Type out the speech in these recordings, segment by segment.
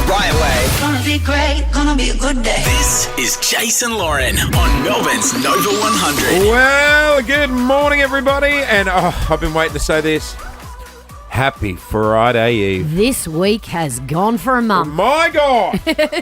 right way. Gonna be great, gonna be a good day. This is Jase and Lauren on Melbourne's Nova 100. Well, good morning, everybody. And I've been waiting to say this. Happy Friday Eve. This week has gone for a month. My God.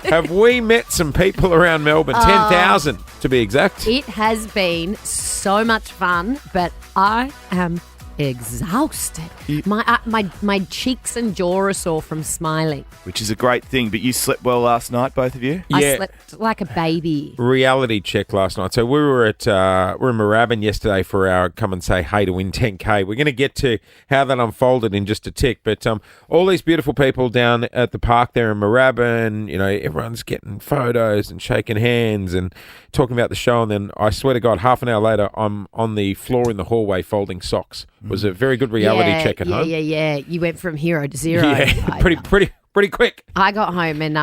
Have we met some people around Melbourne? 10,000 to be exact. It has been so much fun, but I am exhausted. My cheeks and jaw are sore from smiling. Which is a great thing, but you slept well last night, both of you? I slept like a baby. Reality check last night. So we were at we're in Moorabbin yesterday for our come and say hey to win 10K. We're going to get to how that unfolded in just a tick. But all these beautiful people down at the park there in Moorabbin, you know, everyone's getting photos and shaking hands and talking about the show. And then I swear to God, half an hour later, I'm on the floor in the hallway folding socks. It was a very good reality check at home. Yeah. You went from hero to zero. Yeah, pretty quick. I got home and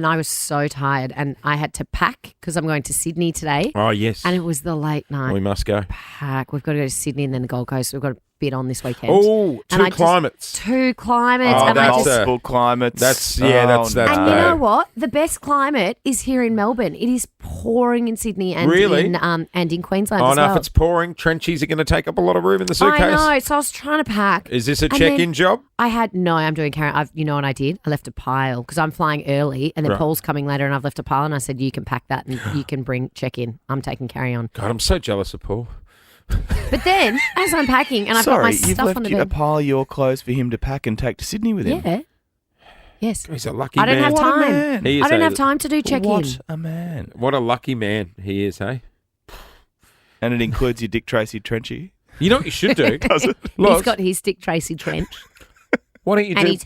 I was so tired and I had to pack because I'm going to Sydney today. Oh, yes. And it was the late night. We must go. Pack. We've got to go to Sydney and then the Gold Coast. We've got to bid on this weekend. Oh, two climates. Two climates. Oh, and multiple climates. That's and bad. you know what? The best climate is here in Melbourne. It is pouring in Sydney and in Queensland as well. If it's pouring, trenchies are going to take up a lot of room in the suitcase. I know. So I was trying to pack. Is this a check-in job? I'm doing carry. You know what I did? I left a pile because I'm flying early and then Paul's coming later and I've left a pile and I said, you can pack that and you can bring check-in. I'm taking carry-on. God, I'm so jealous of Paul. But then, as I'm packing and I've got my stuff on the bed. You've left a pile of your clothes for him to pack and take to Sydney with him? Yeah. Yes. He's a lucky man. I don't have time. Man. I don't have time to do check-in. What a man. What a lucky man he is, hey? And it includes your Dick Tracy Trenchy? You know what you should do? Does it? He's got his Dick Tracy trench. Why don't you and do... he's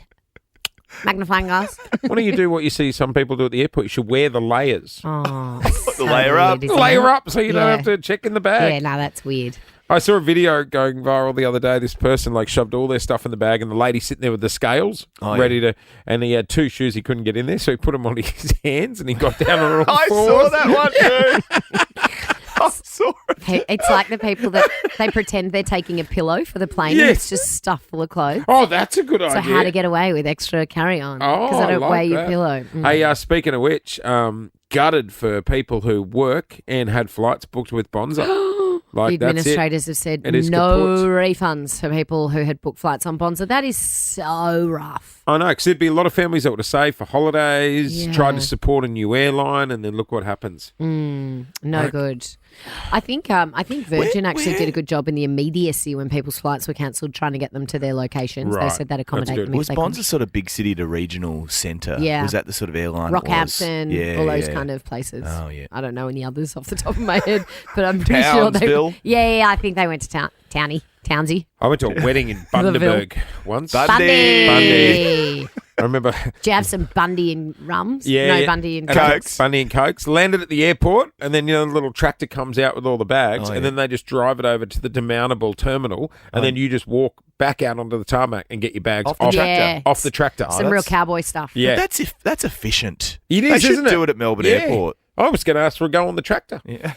magnifying glass. Why don't you do what you see some people do at the airport? You should wear the layers. Oh, Put the layer up. Layer up so you don't have to check in the bag. Yeah, no, that's weird. I saw a video going viral the other day. This person shoved all their stuff in the bag and the lady sitting there with the scales ready to, and he had two shoes he couldn't get in there, so he put them on his hands and he got down on all fours. I saw that one too. I saw it. It's like the people that they pretend they're taking a pillow for the plane and it's just stuff full of clothes. Oh, that's a good idea. So how to get away with extra carry-on because I don't weigh your pillow. Hey, speaking of which, gutted for people who work and had flights booked with Bonza. The administrators have said no refunds for people who had booked flights on Bonza. That is so rough. I know, because there'd be a lot of families that would have saved for holidays, tried to support a new airline, and then look what happens. No good. I think Virgin actually did a good job in the immediacy when people's flights were cancelled, trying to get them to their locations. Right. They said that accommodate them. Was Bonza sort of big city to regional centre? Yeah. Was that the sort of airline? Rockhampton, all those kind of places. Oh, yeah. I don't know any others off the top of my head, but I'm pretty sure they. Yeah, I think they went to Townsy. I went to a wedding in Bundaberg once. Bundy. I remember. Did you have some Bundy and rums? Yeah. No, Bundy and Cokes. Bundy and Cokes. Landed at the airport, and then, the little tractor comes out with all the bags, and then they just drive it over to the demountable terminal, and then you just walk back out onto the tarmac and get your bags off the tractor. Some real cowboy stuff. Yeah. But that's efficient. It is, they should isn't it? do it at Melbourne Airport. I was going to ask for a go on the tractor. Yeah.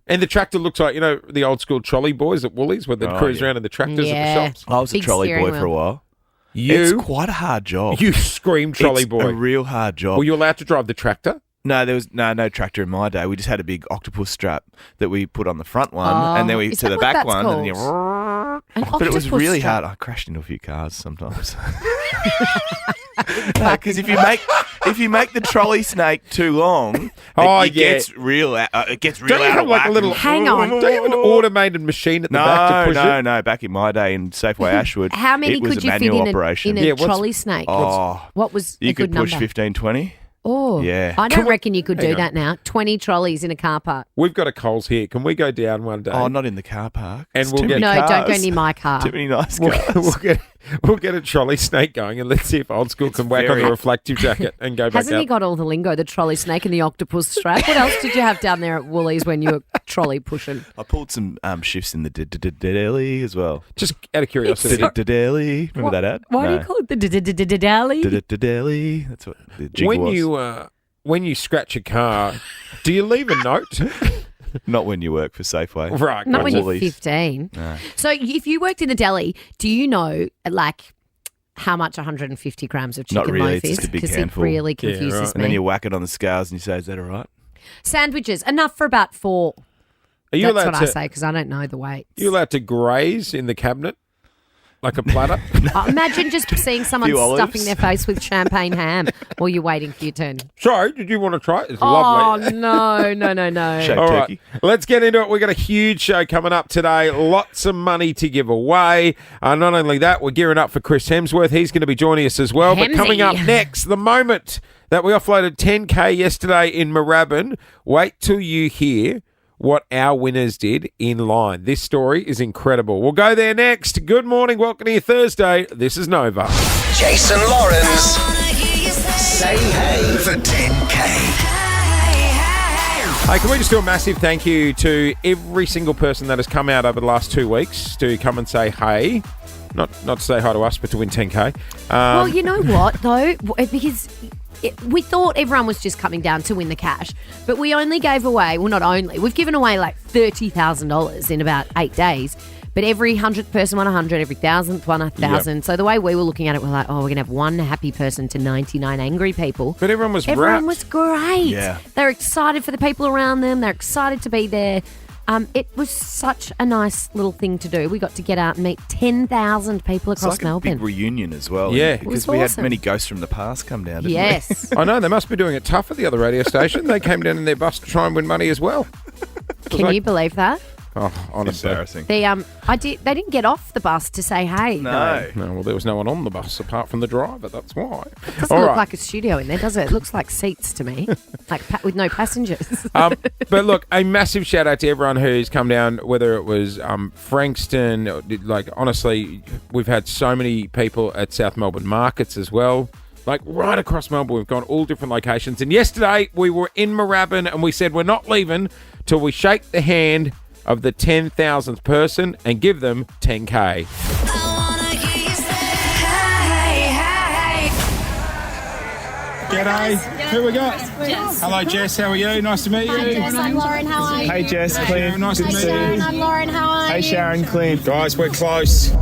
And the tractor looks like, the old school trolley boys at Woolies where they'd cruise around in the tractors at the shops. I was a trolley boy for a while. It's quite a hard job. You scream trolley boy. It's a real hard job. Were you allowed to drive the tractor? No, there was no tractor in my day. We just had a big octopus strap that we put on the front one, and then we to the back one. But it was really hard. I crashed into a few cars sometimes. Because if you make the trolley snake too long, it gets real. It gets real Don't you out have of like whack. a little? Hang on. Don't you have an automated machine at the back to push it? No. Back in my day in Safeway Ashwood, how many it was could a you fit manual in operation. a trolley snake? What was you a good could push number? 15, 20. Oh, yeah. I don't reckon you could do that now. 20 trolleys in a car park. We've got a Coles here. Can we go down one day? Oh, not in the car park. And It's we'll too get many No, cars. don't go near my car. Too many nice cars. We'll get a trolley snake going and let's see if old school can whack on the reflective jacket and go back Hasn't up. he got all the lingo, the trolley snake and the octopus strap? What else did you have down there at Woolies when you were trolley pushing? I pulled some shifts in the deli as well. Just out of curiosity. Deli. Remember that ad? Why do you call it the dally? Deli. That's what the jig was. When you scratch a car, do you leave a note? Not when you work for Safeway. Right. Not when you're Woolies. 15. No. So if you worked in the deli, do you know, how much 150 grams of Not chicken really, loaf it's is just a big because it handful. really Yeah, confuses right. And then me. you whack it on the scales and you say, is that all right? Sandwiches, enough for about 4. Are you That's allowed what to? I say because I don't know the weights. You allowed to graze in the cabinet like a platter? Imagine just seeing someone Few olives. stuffing their face with champagne ham while you're waiting for your turn. Sorry, did you want to try it? It's Oh, lovely. no. Shaved All turkey. right, let's get into it. We've got a huge show coming up today. Lots of money to give away. Not only that, we're gearing up for Chris Hemsworth. He's going to be joining us as well. But Hemsy. coming up next, the moment that we offloaded 10K yesterday in Moorabbin. Wait till you hear what our winners did in line. This story is incredible. We'll go there next. Good morning. Welcome to your Thursday. This is Nova. Jason Lawrence. Say hey for 10K. Hey, can we just do a massive thank you to every single person that has come out over the last 2 weeks to come and say hey. Not to say hi to us, but to win 10K. Well, you know what, though? Because we thought everyone was just coming down to win the cash, but we only gave away, well, not only, we've given away like $30,000 in about 8 days, but every 100th person won 100, every 1,000th won 1,000. Yep. So the way we were looking at it, we're like, oh, we're going to have one happy person to 99 angry people. But everyone was Everyone wrapped. was great. Yeah. They're excited for the people around them. They're excited to be there. It was such a nice little thing to do. We got to get out and meet 10,000 people It's across like Melbourne. a big reunion as well. Yeah. Because was we had awesome. many ghosts from the past come down, didn't we? Yes. I know, they must be doing it tough at the other radio station. They came down in their bus to try and win money as well. Can you believe that? Oh, honestly. Embarrassing. They they didn't get off the bus to say hey. No. No, well, there was no one on the bus apart from the driver. That's why. Doesn't All look right. like a studio in there, does it? It looks like seats to me, like with no passengers. But look, a massive shout out to everyone who's come down, whether it was Frankston, like honestly, we've had so many people at South Melbourne markets as well. Like right across Melbourne, we've gone all different locations. And yesterday we were in Moorabbin and we said we're not leaving till we shake the hand of the 10,000th person and give them 10K. G'day. Who we got? Hello, Jess. How are you? Nice to meet you. Yes, I'm Lauren. How are you? Hey, Jess. Clint. Nice to meet Sharon, you. I'm Lauren. How are you? Hey, Sharon. Clint. Guys, we're close.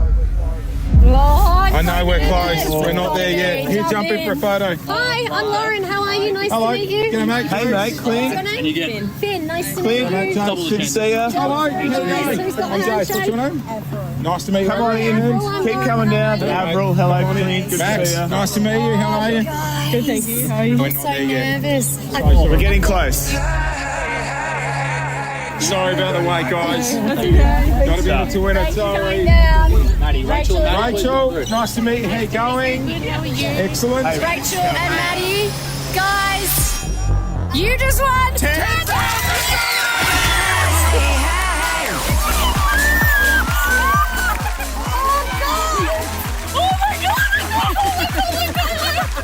Lauren. I know we're close. We're not there yet. Here, jump in for a photo. Hi, I'm Lauren. How are you? Nice Hello. to meet you. G'day, mate. Hey, mate, What's Clint. your name? Finn. Nice to meet Clint. you. Good to see you. Hello. Nice to meet you. I'm Jase. What's your name? Nice to meet you. Come on in. Keep coming down. Avril, hello, Clint. Good to Max. see you. Nice to meet you. How are you? Good, thank you. How are you? We're not there yet. Nervous. We're getting close. Sorry about the wait, guys. Got to be able to win it. Sorry. Rachel. Rachel, nice to meet you. How you going? Good, how are you? Excellent. Rachel and Maddie. Guys, you just won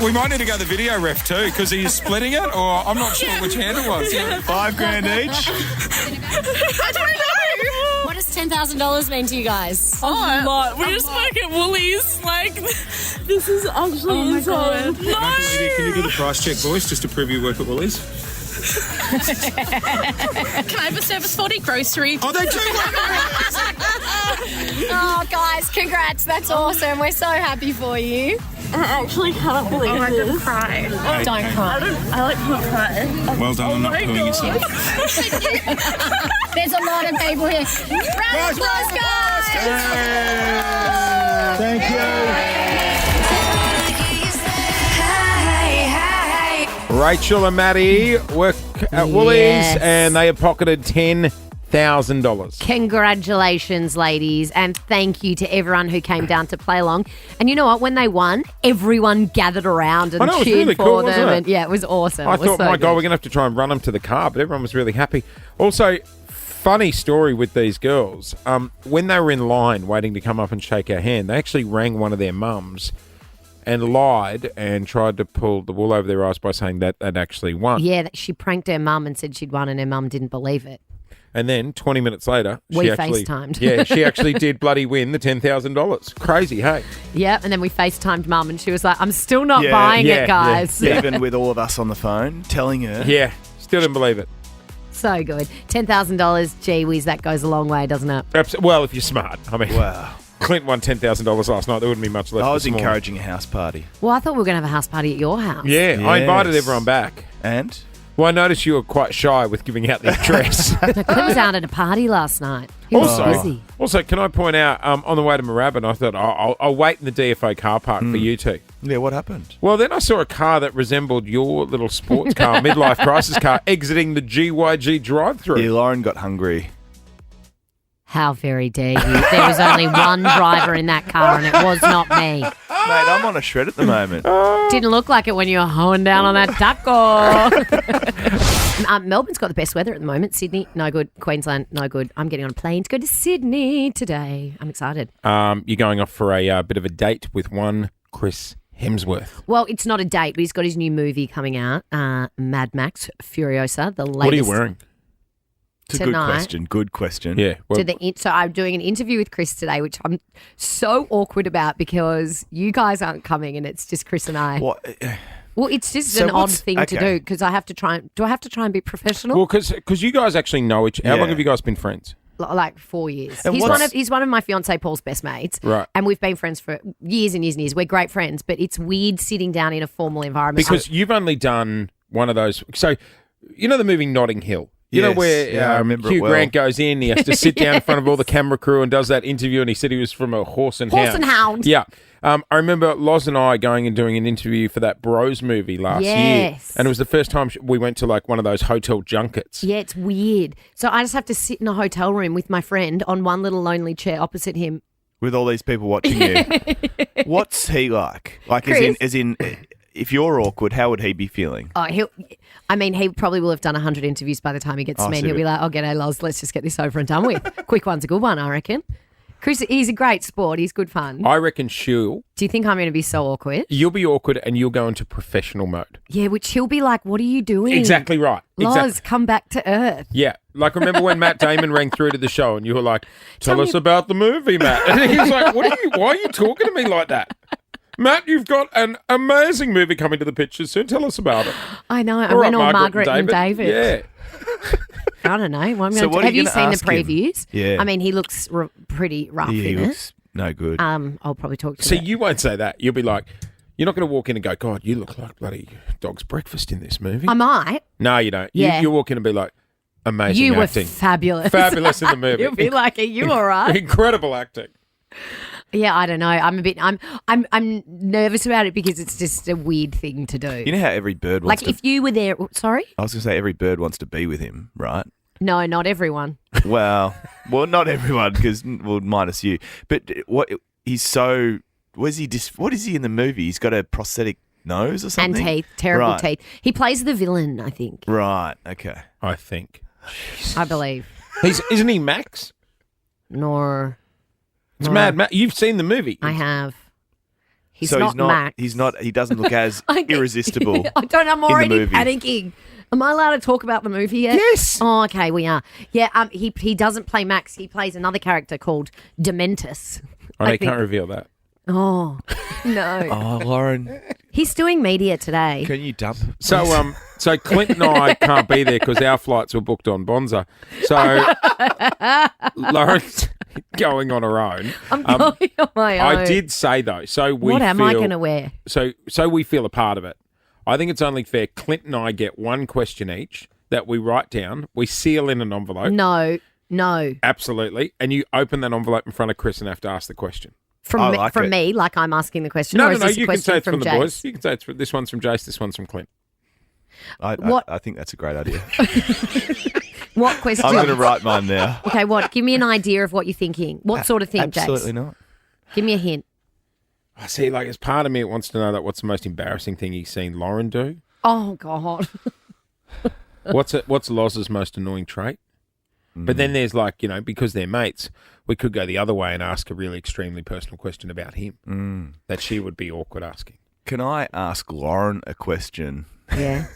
We might need to go the video ref too, because are you splitting it, or I'm not sure which hand it was. $5,000 each. I don't know. What does $10,000 mean to you guys? A lot. We just work at Woolies. Like, this is actually insane. No! Can you do the price check, boys, just to prove you work at Woolies? Can I have a service 40 grocery? Oh, they do. Oh, guys, congrats. That's awesome. We're so happy for you. I actually can't believe I'm going to cry. Don't cry. I like to cry. Well done on not pulling yourself. There's a lot of people here. Round of applause, guys. Thank you. Rachel and Maddie work at Woolies Yes. and they have pocketed $10,000. Congratulations, ladies, and thank you to everyone who came down to play along. And you know what? When they won, everyone gathered around and I know, it was cheered really for cool, them. wasn't it? And yeah, it was awesome. I It was thought, so my God, good. we're going to have to try and run them to the car, but everyone was really happy. Also, funny story with these girls. When they were in line waiting to come up and shake our hand, they actually rang one of their mums and lied and tried to pull the wool over their eyes by saying that they'd actually won. Yeah, she pranked her mum and said she'd won, and her mum didn't believe it. And then 20 minutes later, We she actually, FaceTimed. Yeah, she actually did bloody win the $10,000. Crazy, hey? Yeah, and then we FaceTimed mum, and she was like, I'm still not Yeah, buying yeah, it, guys. Even with all of us on the phone, telling her. Yeah, still didn't believe it. So good. $10,000, gee whiz, that goes a long way, doesn't it? Well, if you're smart. I mean, Wow. Clint won $10,000 last night. There wouldn't be much left. I was this morning. encouraging a house party. Well, I thought we were going to have a house party at your house. Yeah, I invited Yes. everyone back. And? Well, I noticed you were quite shy with giving out the address. Clint was out at a party last night. He was busy. Also, can I point out, on the way to Moorabbin, I thought, I'll wait in the DFO car park for you two. Yeah, what happened? Well, then I saw a car that resembled your little sports car, midlife crisis car, exiting the GYG drive-through. Yeah, Lauren got hungry. How very dare you. There was only one driver in that car and it was not me. Mate, I'm on a shred at the moment. Didn't look like it when you were hoeing down on that taco. Melbourne's got the best weather at the moment. Sydney, no good. Queensland, no good. I'm getting on a plane to go to Sydney today. I'm excited. You're going off for a bit of a date with one Chris Hemsworth. Well, it's not a date, but he's got his new movie coming out, Mad Max Furiosa, the latest. What are you wearing? It's a tonight. good question. Good question. Yeah. Well, So I'm doing an interview with Chris today, which I'm so awkward about because you guys aren't coming and it's just Chris and I. What? Well, it's just So an odd what's- thing to okay. do because I have to try. Do I have to try and be professional? well, because you guys actually know each. How long Yeah. have you guys been friends? Like 4 years. And He's one of my fiance Paul's best mates. Right. And we've been friends for years and years and years. We're great friends, but it's weird sitting down in a formal environment. Because you've only done one of those. So, you know the movie Notting Hill? You know Yes. where Yeah, I remember Hugh it well. Grant goes in, he has to sit down in front of all the camera crew and does that interview, and he said he was from a Horse and Hound. Yeah. I remember Loz and I going and doing an interview for that Bros movie last year. Yes. And it was the first time we went to like one of those hotel junkets. Yeah, it's weird. So I just have to sit in a hotel room with my friend on one little lonely chair opposite him. With all these people watching you. What's he like? Like, Chris? as in, if you're awkward, how would he be feeling? Oh, he probably will have done 100 interviews by the time he gets to me. And he'll be like, "Oh, g'day, Loz. Let's just get this over and done with. Quick one's a good one, I reckon." Chris, he's a great sport. He's good fun. I reckon do you think I'm going to be so awkward? you'll be awkward and you'll go into professional mode. Yeah, which he'll be like, "What are you doing?" Exactly right. Loz, come back to earth. Yeah. Like, remember when Matt Damon rang through to the show and you were like, tell us about the movie, Matt. And he was like, why are you talking to me like that? Matt, you've got an amazing movie coming to the pictures soon. Tell us about it. I know. I All went right, on Margaret and David. Yeah. I don't know. Well, So what are have you you gonna seen the ask him? previews? Yeah. I mean, he looks pretty rough Yeah, he in it. looks no good. I'll probably talk to See, him. you won't say that. You'll be like, you're not going to walk in and go, God, you look like bloody dog's breakfast in this movie. I might. No, you don't. Yeah. You walk in and be like, amazing You were acting. fabulous. Fabulous in the movie. You'll be like, "Are you all right?" Incredible acting. Yeah, I don't know. I'm nervous about it because it's just a weird thing to do. You know how every bird wants Like if you were there, sorry? I was going to say every bird wants to be with him, right? No, not everyone. Well, not everyone, because minus you. But what he's so what is he in the movie? He's got a prosthetic nose or something, And teeth, terrible Right. teeth. He plays the villain, I think. Right. Okay. I think. I believe. Isn't he Max? Nor It's Mad Max. You've seen the movie. I have. He's so not Max. He's not. He doesn't look as irresistible. I don't. I'm in the already movie. panicking. Am I allowed to talk about the movie yet? Yes. Oh, okay, we are. Yeah. He doesn't play Max. He plays another character called Dementus. I think. can't reveal that. Oh no. Oh, Lauren, He's doing media today. can you dump? So Clint and I can't be there because our flights were booked on Bonza. So Lauren's going on her own. I'm going on my own. I did say though. So we What am feel, I going to wear? So we feel a part of it. I think it's only fair. Clint and I get one question each that we write down. We seal in an envelope. No. Absolutely. And you open that envelope in front of Chris and have to ask the question. I Me, like I'm asking the question. No, or is this a you can say question it's from the Jase? boys. You can say it's this one's from Jase, this one's from Clint. I think that's a great idea. What question? I'm going to write mine now. Okay, what? Give me an idea of what you're thinking. What sort of thing, Absolutely Jase? not. Give me a hint. I see, like, as part of me, it wants to know that what's the most embarrassing thing he's seen Lauren do? Oh, God. What's Loz's most annoying trait? But then there's like, because they're mates, we could go the other way and ask a really extremely personal question about him that she would be awkward asking. Can I ask Lauren a question Yeah.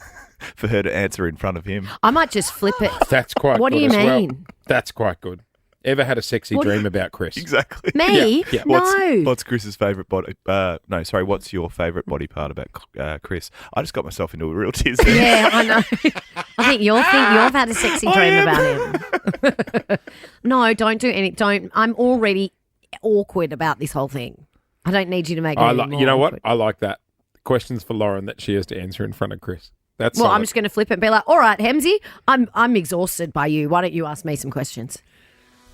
for her to answer in front of him? I might just flip it. That's quite What good do you as well. mean? That's quite good. Ever had a sexy dream about Chris? Exactly. Me? Yeah. No. What's Chris's favourite body? What's your favourite body part about Chris? I just got myself into a real tears there. Yeah, I know. I think you've had a sexy dream about him. No, don't do any. Don't. I'm already awkward about this whole thing. I don't need you to make it any more you know awkward. what? I like that. Questions for Lauren that she has to answer in front of Chris. That's Well, solid. I'm just going to flip it and be like, all right, Hemsy, I'm exhausted by you. Why don't you ask me some questions?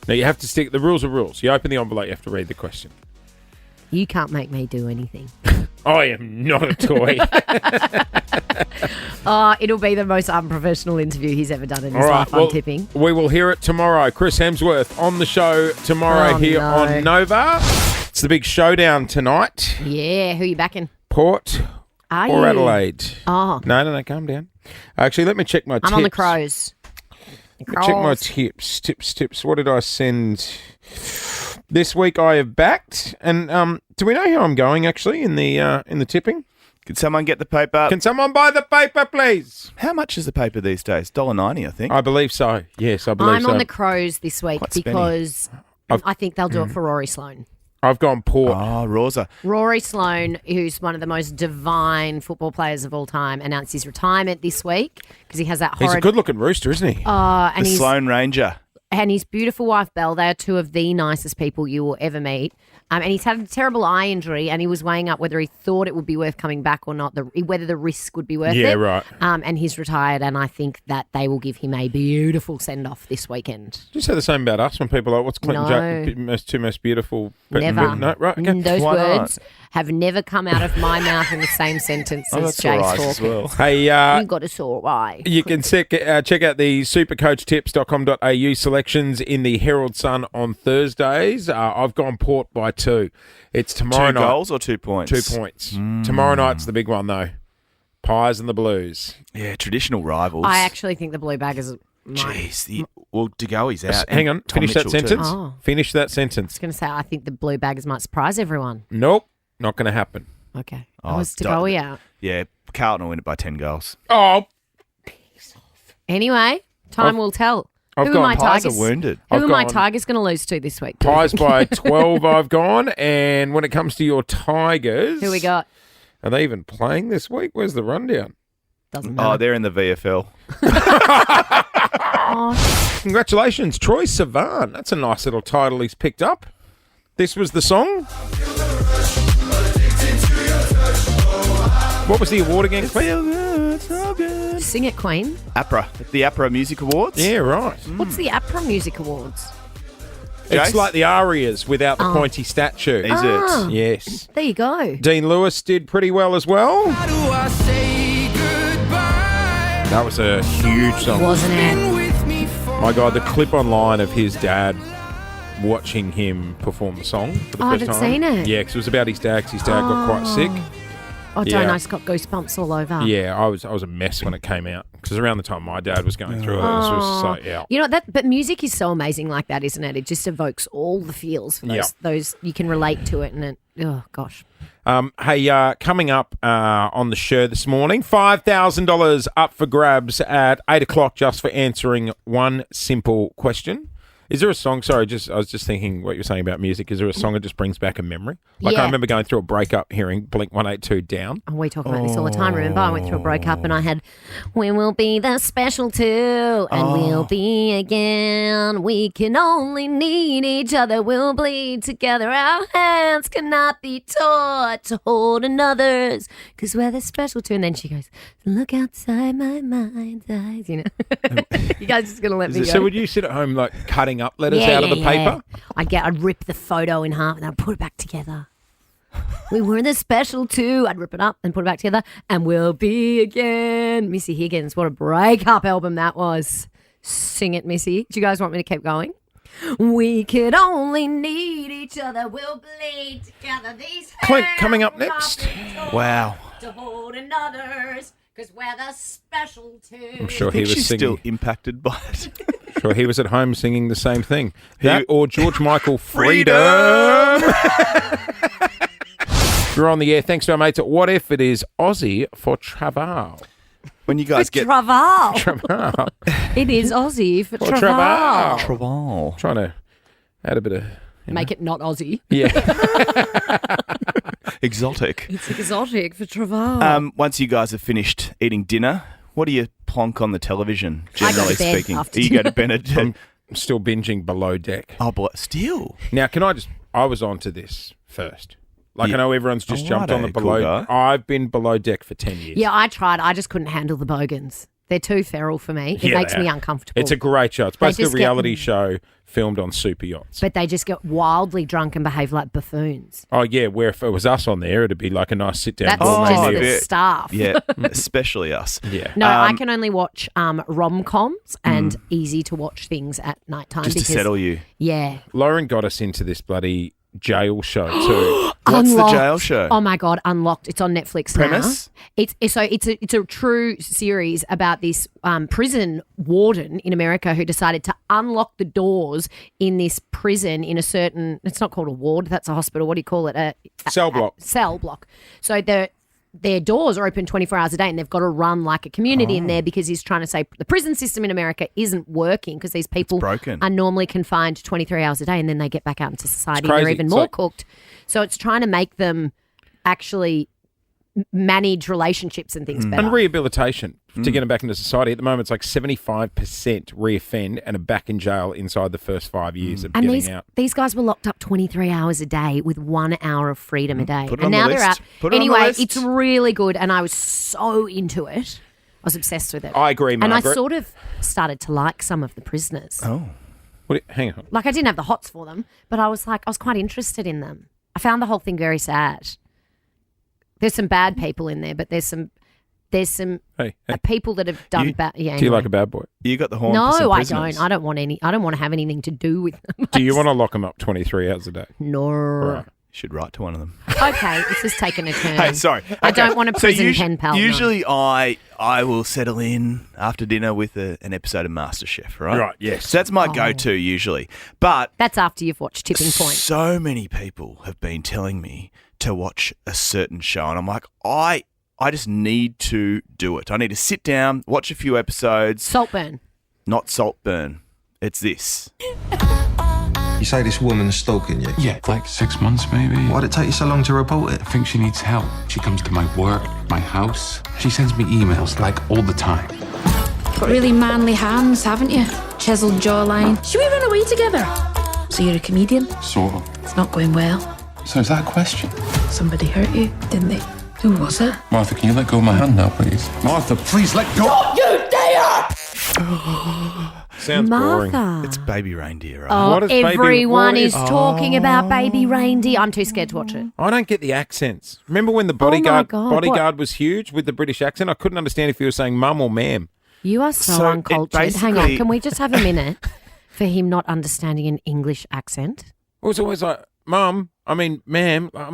Now, you have to stick. The rules are rules. You open the envelope, you have to read the question. You can't make me do anything. I am not a toy. It'll be the most unprofessional interview he's ever done in his life, I'm tipping. We will hear it tomorrow. Chris Hemsworth on the show tomorrow on Nova. It's the big showdown tonight. Yeah, who are you backing? Port Are or you? Adelaide? Oh. No, calm down. Actually, let me check my tips. I'm on the Crows. Check my tips. Tips. What did I send? This week I have backed. And do we know how I'm going, actually, in the tipping? Can someone get the paper? Can someone buy the paper, please? How much is the paper these days? $1.90, I think. I believe so. Yes, I believe I'm so. on the Crows this week Quite spenny. because I think they'll do it for Rory Sloane. I've gone Port. Oh, Rosa. Rory Sloane, who's one of the most divine football players of all time, announced his retirement this week because he has that He's horrid... a good-looking rooster, isn't he? and The he's Sloane Ranger. and his beautiful wife, Belle, they are two of the nicest people you will ever meet. And he's had a terrible eye injury, and he was weighing up whether he thought it would be worth coming back or not, whether the risk would be worth it. Yeah, right. And he's retired, and I think that they will give him a beautiful send-off this weekend. Did you say the same about us when people are like, what's Clinton No. Jack, two most beautiful? Never. No, right, okay. Those Why not? words have never come out of my mouth in the same sentence Oh, as that's all Jase right as talking. well. Hey, You got a sore eye. you can check out the supercoachtips.com.au selections in the Herald Sun on Thursdays. I've gone Port by 2. It's tomorrow Two night. goals or 2 points? 2 points. Tomorrow night's the big one, though. Pies and the Blues. Yeah, traditional rivals. I actually think the Blue Baggers might. Jeez. Well, DeGoey's out. Hang on. and Tom Finish that Mitchell too. sentence. Oh. Finish that I sentence. was going to say, I think the Blue Baggers might surprise everyone. Nope. Not going to happen. Okay. Oh, Was to go out. Yeah, Carlton will win it by 10 goals. Oh, Anyway, time will tell. I've Who are gone my Pies Tigers? are wounded. Who I've are my gone- Tigers going to lose to this week? Pies by 12 I've gone. And when it comes to your Tigers... Who we got? Are they even playing this week? Where's the rundown? Doesn't Oh, matter. they're in the VFL. Congratulations, Troy Sivan. That's a nice little title he's picked up. This was the song. What was the award again, Queen? Sing it, Queen. APRA. The APRA Music Awards. Yeah, right. What's the APRA Music Awards? It's Jase? like the Arias without the pointy statue. Is Ah. it? Yes. There you go. Dean Lewis did pretty well as well. That was a huge song. Wasn't it? My God, the clip online of his dad watching him perform the song for the Oh, I first haven't time. seen it. Yeah, because it was about his dad. 'Cause his dad got quite sick. Oh, don't Yeah. I just got goosebumps all over. Yeah, I was a mess when it came out because around the time my dad was going through it, it was just so yeah. You know but music is so amazing like that, isn't it? It just evokes all the feels for those you can relate to it, and it. Oh gosh. Hey, coming up on the show this morning, $5,000 up for grabs at 8:00 just for answering one simple question. Is there a song? Sorry, I was just thinking what you were saying about music. Is there a song that just brings back a memory? Like Yeah. I remember going through a breakup, hearing Blink 182 Down. Oh, we talk about this all the time. Remember, I went through a breakup and I had, "We will be the special two, and we'll be again. We can only need each other. We'll bleed together. Our hands cannot be taught to hold another's, because we're the special two." And then she goes, "Look outside my mind's eyes." You know, you guys just gonna let me go. So would you sit at home like cutting up letters out of the paper? I'd rip the photo in half and I'd put it back together. We were the special two. I'd rip it up and put it back together, and we'll be again. Missy Higgins, what a breakup album that was. Sing it, Missy. Do you guys want me to keep going? We could only need each other. We'll bleed together. These Clint, hands coming up will not next. be taught Wow. To hold another's, because we're the special two. I'm sure I he think was she's singing. still impacted by it. Sure, he was at home singing the same thing. That or George Michael, Freedom. You're on the air. Thanks to our mates at What If. It is Aussie for Travail. When you guys get Travail. Travail. It is Aussie for For Travail. Traval. Trying to add a bit of... Make it not Aussie. Yeah. Exotic. It's exotic for Travail. Once you guys have finished eating dinner, what do you plonk on the television, I go to generally bed speaking? after You go to bed at I'm still binging Below Deck. Oh, boy. Still? Now, can I just I was onto this first. Like, I know everyone's just jumped on the cool below. guy. I've been below deck for 10 years. Yeah, I tried. I just couldn't handle the bogans. They're too feral for me. It makes me uncomfortable. It's a great show. It's basically a just reality show filmed on super yachts. But they just get wildly drunk and behave like buffoons. Oh, yeah, where if it was us on there, it'd be like a nice sit-down. That's gourmet just meal. the staff. Yeah, especially us. Yeah. No, I can only watch rom-coms and easy-to-watch things at nighttime. Just to settle you. Yeah. Lauren got us into this bloody jail show too. What's Unlocked. the jail show? Oh my God, Unlocked. It's on Netflix Premise? now. It's a true series about this prison warden in America who decided to unlock the doors in this prison in a certain. It's not called a ward. That's a hospital. What do you call it? Cell block. Cell block. So their doors are open 24 hours a day and they've got to run like a community in there because he's trying to say the prison system in America isn't working because these people are normally confined 23 hours a day and then they get back out into society and they're even more cooked. So it's trying to make them actually manage relationships and things better. And rehabilitation to get them back into society. At the moment, it's like 75% reoffend and are back in jail inside the first 5 years of getting out. These guys were locked up 23 hours a day with 1 hour of freedom a day. Put it and on now the they're list. out. Put it on the Anyway, list. it's really good and I was so into it. I was obsessed with it. I agree, Margaret. And I sort of started to like some of the prisoners. Oh. Hang on. Like I didn't have the hots for them, but I was quite interested in them. I found the whole thing very sad. There's some bad people in there, but there's some Hey. people that have done bad. Yeah, Do you like a bad boy? You got the horn for No, some I prisoners. don't. I don't want any. I don't want to have anything to do with them. Do you want to lock them up 23 hours a day? No. Right. You should write to one of them. Okay, this has taken a turn. Hey, sorry. I Okay. don't want a prison pen pal. no. Usually I will settle in after dinner with an episode of MasterChef, right? Right, yes. So that's my go-to usually. But That's after you've watched Tipping Point. so many people have been telling me to watch a certain show and I'm like, I just need to do it. I need to sit down, watch a few episodes. Saltburn. Not Saltburn. It's this. You say this woman's stalking you? Yeah, like 6 months maybe. Why'd it take you so long to report it? I think she needs help. She comes to my work, my house. She sends me emails like all the time. Got really manly hands, haven't you? Chiseled jawline. Should we run away together? So you're a comedian? Sort of. It's not going well. So is that a question? Somebody hurt you, didn't they? Who was it? Martha, can you let go of my hand now, please? Martha, please let go. Sounds boring. Martha. It's Baby Reindeer, right? Oh, What is Baby- everyone what is is- talking about Baby Reindeer. I'm too scared to watch it. I don't get the accents. Remember when the Oh my bodyguard God, bodyguard was huge with the British accent? I couldn't understand if he was saying mum or ma'am. You are so, So it uncultured. Hang on, basically- can we just have a minute for him not understanding an English accent? It was always like, ma'am. I'm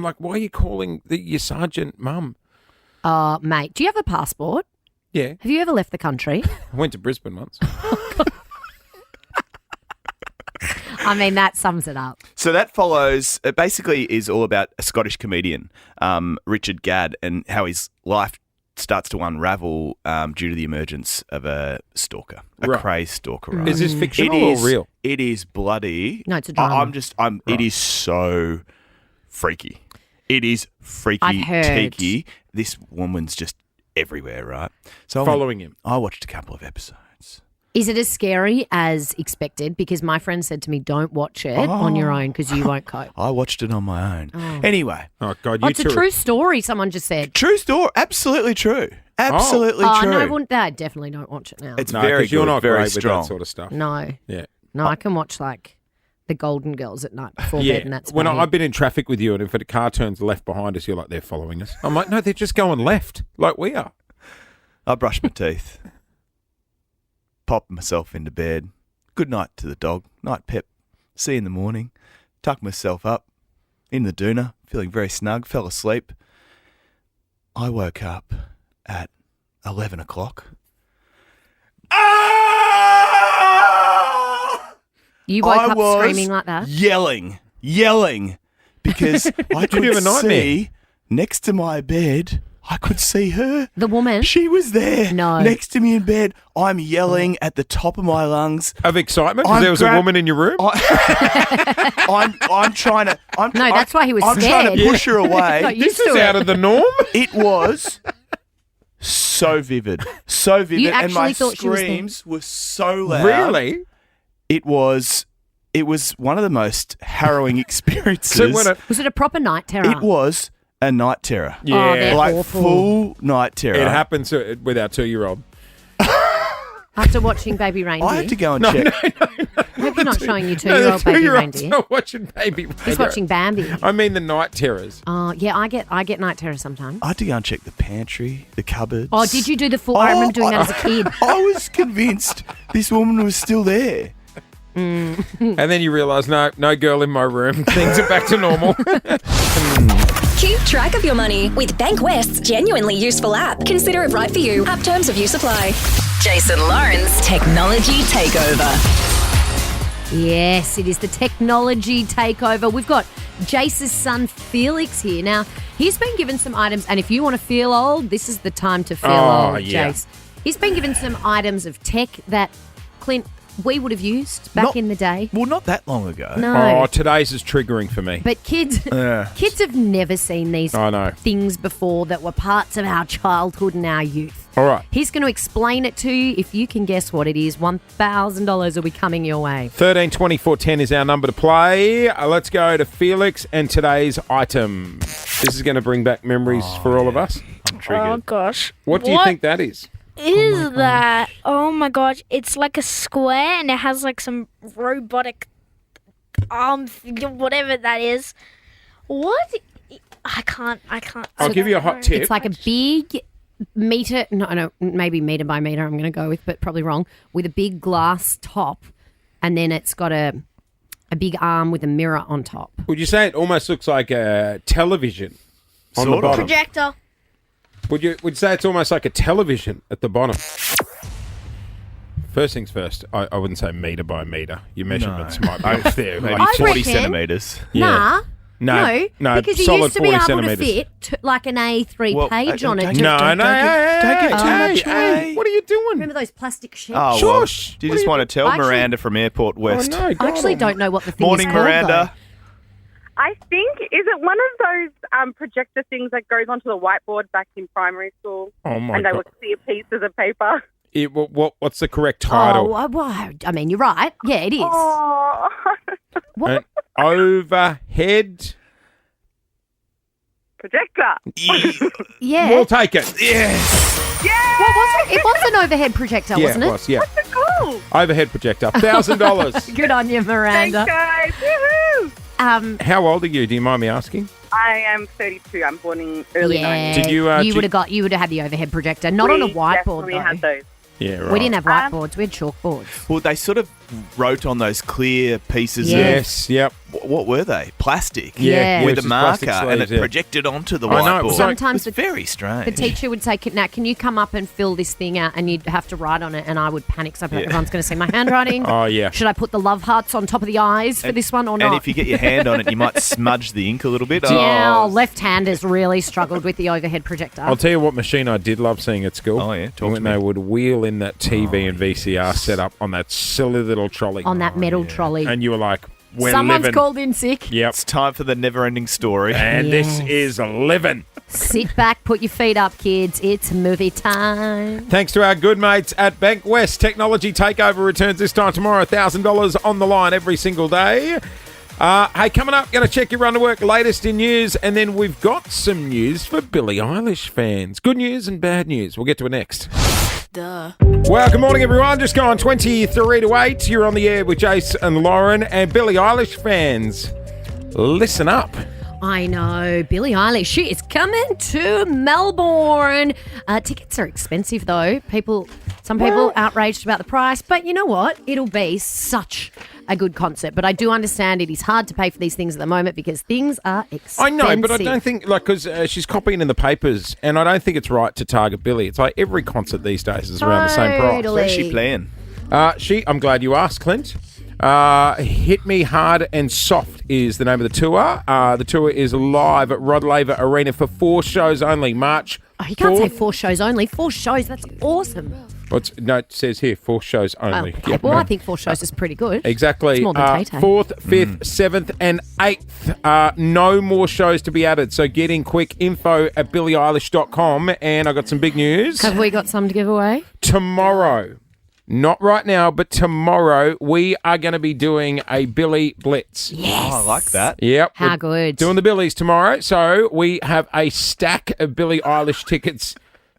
like, why are you calling your sergeant mum? Mate, do you have a passport? Yeah, Have you ever left the country? I went to Brisbane once. I mean, that sums it up. So that follows, it basically is all about a Scottish comedian, Richard Gadd, and how his life starts to unravel due to the emergence of a stalker, a Right. crazed stalker. Right? Is this fictional It is or real? It is bloody. No, it's a drama. It is so freaky. It is freaky, I've heard. teaky. This woman's just everywhere, right? So Following him. I watched a couple of episodes. Is it as scary as expected? Because my friend said to me, don't watch it on your own because you won't cope. I watched it on my own. Anyway, Oh God, Oh, you it's a two. true story, someone just said. true story. Absolutely true. Absolutely Oh, true. no, I definitely don't watch it now. It's No, very 'cause you're good, not very great strong. with that sort of stuff. No, Yeah. I can watch like the Golden Girls at night before Yeah, bed and that's when about I've it. been in traffic with you, and if a car turns left behind us, you're like, they're following us. I'm like, no, they're just going left, like we are. I brushed my teeth, popped myself into bed. Good night to the dog. Night, Pep. See you in the morning. Tucked myself up in the doona, feeling very snug. Fell asleep. I woke up at 11 o'clock. You woke I up was screaming like that? Yelling, because I Did you have could a nightmare? see next to my bed. I could see her. The woman? She was there. No. Next to me in bed. I'm yelling at the top of my lungs. Of excitement because I'm there was a woman in your room. I'm trying to. No, that's why he was I'm trying scared. to push her away. Got This used is to out it. of the norm. It was so vivid, so vivid, You and my actually thought she was there? screams were so loud. Really? It was It was one of the most harrowing experiences. Was it a proper night terror? It was a night terror. Yeah. Oh, they're Like awful. full night terror. It happens with our 2-year-old. After watching Baby Reindeer. I had to go and check. I hope you're not showing your No, the 2-year-old Baby 2-year-old's Reindeer. not watching Baby Reindeer. He's watching Bambi. I mean the night terrors. Oh, yeah, I get night terror sometimes. I had to go and check the pantry, the cupboards. Oh, did you do the full? I remember doing that as a kid. I was convinced this woman was still there. And then you realise, no girl in my room. Things are back to normal. Keep track of your money with Bank West's genuinely useful app. Consider it right for you. App terms of use apply. Jason Lauren's Technology Takeover. Yes, it is the technology takeover. We've got Jase's son Felix here. Now, he's been given some items, and if you want to feel old, this is the time to feel old, yeah. Jase. He's been given some items of tech that, Clint, we would have used back in the day. Well, not that long ago. No. Oh, today's is triggering for me. But kids have never seen these I know. things before that were parts of our childhood and our youth. All right. He's going to explain it to you. If you can guess what it is, $1,000 will be coming your way. 13 24 10 is our number to play. Let's go to Felix and today's item. This is going to bring back memories for all of us. I'm triggered. Oh gosh. What do you think that is? Is that? Oh my gosh! It's like a square, and it has like some robotic whatever that is. What? I can't. I'll give you a hot tip. It's like a big meter, no, maybe meter by meter I'm going to go with, but probably wrong, with a big glass top, and then it's got a big arm with a mirror on top. Would you say it almost looks like a television on Sort the of. bottom? Projector. Would you say it's almost like a television at the bottom? First things first, I wouldn't say meter by meter. Your measurements might be off there. Maybe Like, 40 reckon- centimetres. Yeah. No, because you solid used to be 40 able centimetres. to fit like an A3 Well, page on it. don't No, Don't give too much away. What are you doing? Remember those plastic sheets? Oh, well, Shush. do you What just are you want to tell Actually- Miranda from Airport West? Oh, no, I actually don't know what the thing Morning, is called, Miranda. I think, is it one of those projector things that goes onto the whiteboard back in primary school? Oh, my And they God. would see pieces of paper. What's the correct though. title? Well, I mean, you're right. Yeah, it is. Oh. An overhead. Projector. Yeah. We'll take it. Yes. Yeah. What was it? It was an overhead projector, Yeah, wasn't it it? was, yeah. Cool. Overhead projector. $1,000. Good on you, Thanks, Miranda. guys. Woohoo. How old are you? Do you mind me asking? I am 32. I'm born in early 90s. Did you? you would have had the overhead projector, not on a whiteboard We though. had those. Yeah, right. We didn't have whiteboards. We had chalkboards. Well, they sort of wrote on those clear pieces Yes, yep. of... What were they? Plastic. Yeah. With Just a marker, plastic and sleeves, it yeah. projected onto the I know, whiteboard. it was Sometimes It was very strange. The teacher would say, now, can you come up and fill this thing out? And you'd have to write on it. And I would panic. So everyone's going to see my handwriting. Oh, yeah. Should I put the love hearts on top of the eyes for this one or not? And if you get your hand on it, you might smudge the ink a little bit. Yeah, Oh. left-handers really struggled with the overhead projector. I'll tell you what machine I did love seeing at school. Oh, yeah? Talk to When me. they would wheel in that TV and VCR setup on that silly little trolley. on that metal trolley. And you were like, we're Someone's living. called in sick. Yep. It's time for the never-ending story. And this is living. Sit back, put your feet up, kids. It's movie time. Thanks to our good mates at Bank West. Technology Takeover returns this time tomorrow. $1,000 on the line every single day. Hey, coming up, going to check your run to work, latest in news, and then we've got some news for Billie Eilish fans. Good news and bad news. We'll get to it next. Duh. Well, good morning, everyone. Just gone 23 to 8. You're on the air with Jase and Lauren. And Billie Eilish fans, listen up. I know, Billie Eilish, she is coming to Melbourne. Tickets are expensive though. Some people outraged about the price, but you know what? It'll be such a good concert. But I do understand it is hard to pay for these things at the moment because things are expensive. I know, but I don't think, because she's copying in the papers, and I don't think it's right to target Billie. It's like every concert these days is around the same price. Totally. Where's she playing? I'm glad you asked, Clint. Hit Me Hard and Soft is the name of the tour. The tour is live at Rod Laver Arena for 4 shows only. March. Oh, you can't 4th. say 4 shows only. 4 shows, that's awesome. No, it says here 4 shows only. Okay. Yep, Well, no. I think 4 shows is pretty good. Exactly. It's more than Tay-Tay. 4th, 5th, 7th, and 8th. No more shows to be added. So get in quick. Info at billieeilish.com. And I got some big news. Have we got some to give away? Tomorrow. Not right now, but tomorrow we are going to be doing a Billy Blitz. Yes. Oh, I like that. Yep. How we're good. Doing the Billies tomorrow. So we have a stack of Billie Eilish tickets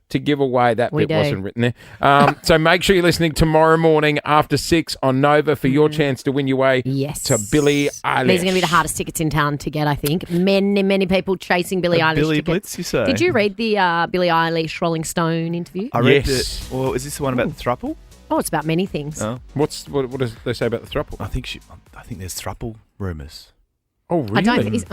to give away. That We bit do. wasn't written there. So make sure you're listening tomorrow morning after 6 on Nova for your chance to win your way Yes. to Billie Eilish. These are going to be the hardest tickets in town to get, I think. Many people chasing Billie Eilish Billy tickets. Blitz, you say? Did you read the Billie Eilish Rolling Stone interview? I read Yes. it. Well, is this the one about the thruple? Oh, it's about many things. Oh. What does they say about the throuple? I think there's thruple rumours. Oh, really? I don't think it's...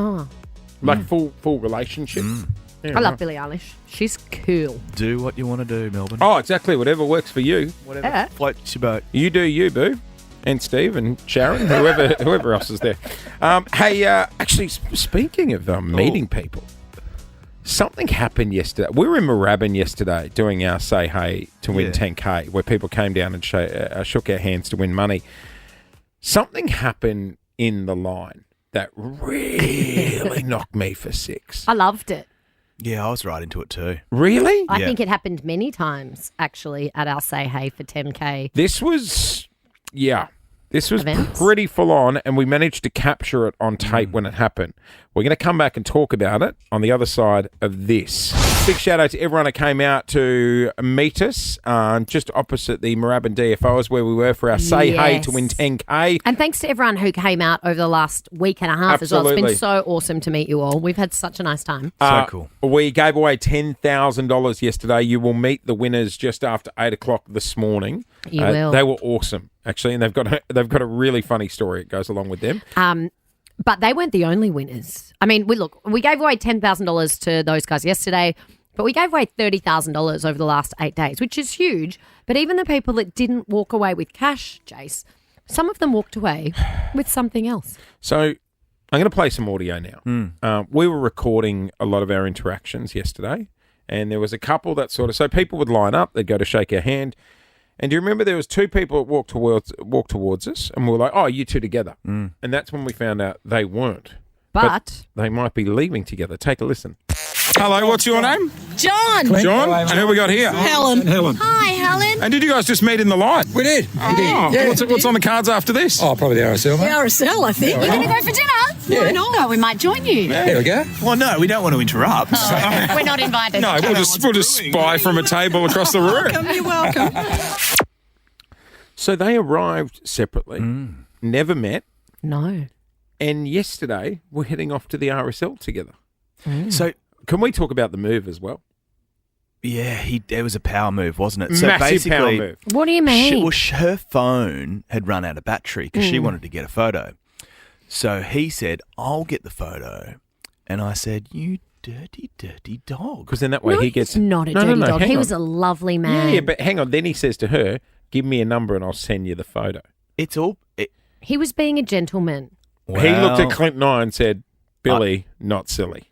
Like full relationships? Yeah, I love right. Billie Eilish. She's cool. Do what you want to do, Melbourne. Oh, exactly. Whatever works for you. Whatever floats your boat. You do you, boo. And Steve and Sharon, whoever else is there. Hey, actually, speaking of meeting people, something happened yesterday. We were in Moorabbin yesterday doing our Say Hey to win 10K, where people came down and shook our hands to win money. Something happened in the line that really knocked me for 6. I loved it. Yeah, I was right into it too. Really? I think it happened many times, actually, at our Say Hey for 10K. This was Events? pretty full on, and we managed to capture it on tape when it happened. We're going to come back and talk about it on the other side of this. Big shout out to everyone who came out to meet us just opposite the Moorabbin DFOs where we were for our Say Hey to win 10K. And thanks to everyone who came out over the last week and a half as well. It's Absolutely. been so awesome to meet you all. We've had such a nice time. So cool. We gave away $10,000 yesterday. You will meet the winners just after 8 o'clock this morning. You will. They were awesome, actually, and they've got a really funny story that goes along with them. But they weren't the only winners. I mean, we gave away $10,000 to those guys yesterday, but we gave away $30,000 over the last 8 days, which is huge. But even the people that didn't walk away with cash, Jase, some of them walked away with something else. So I'm going to play some audio now. We were recording a lot of our interactions yesterday, and there was a couple that so people would line up, they'd go to shake our hand. And do you remember there was 2 people that walked towards us, and we were like, "Oh, you two together." And that's when we found out they weren't. But they might be leaving together. Take a listen. Hello, what's your name? John. John? And who we got here? Helen. Hi, Helen. And did you guys just meet in the line? We did. Oh, Yeah. what's on the cards after this? Oh, probably the RSL, mate. RSL, I think. We're going to go for dinner. Why not? No, we might join you. There we go. Well, no, we don't want to interrupt. We're not invited. No, we'll just spy from a table across the room. You're welcome. So they arrived separately, never met, no. and yesterday we're heading off to the RSL together. So can we talk about the move as well? yeah, it was a power move, wasn't it? So Massive basically, power move. What do you mean? her phone had run out of battery because she wanted to get a photo. So he said, "I'll get the photo," and I said, "You dirty, dirty dog." Because then that way No, he gets he's not a dirty dog. He was a lovely man. Yeah, but hang on. Then he says to her, "Give me a number and I'll send you the photo." It's all. He was being a gentleman. He looked at Clint and I and said, "Billy, not silly."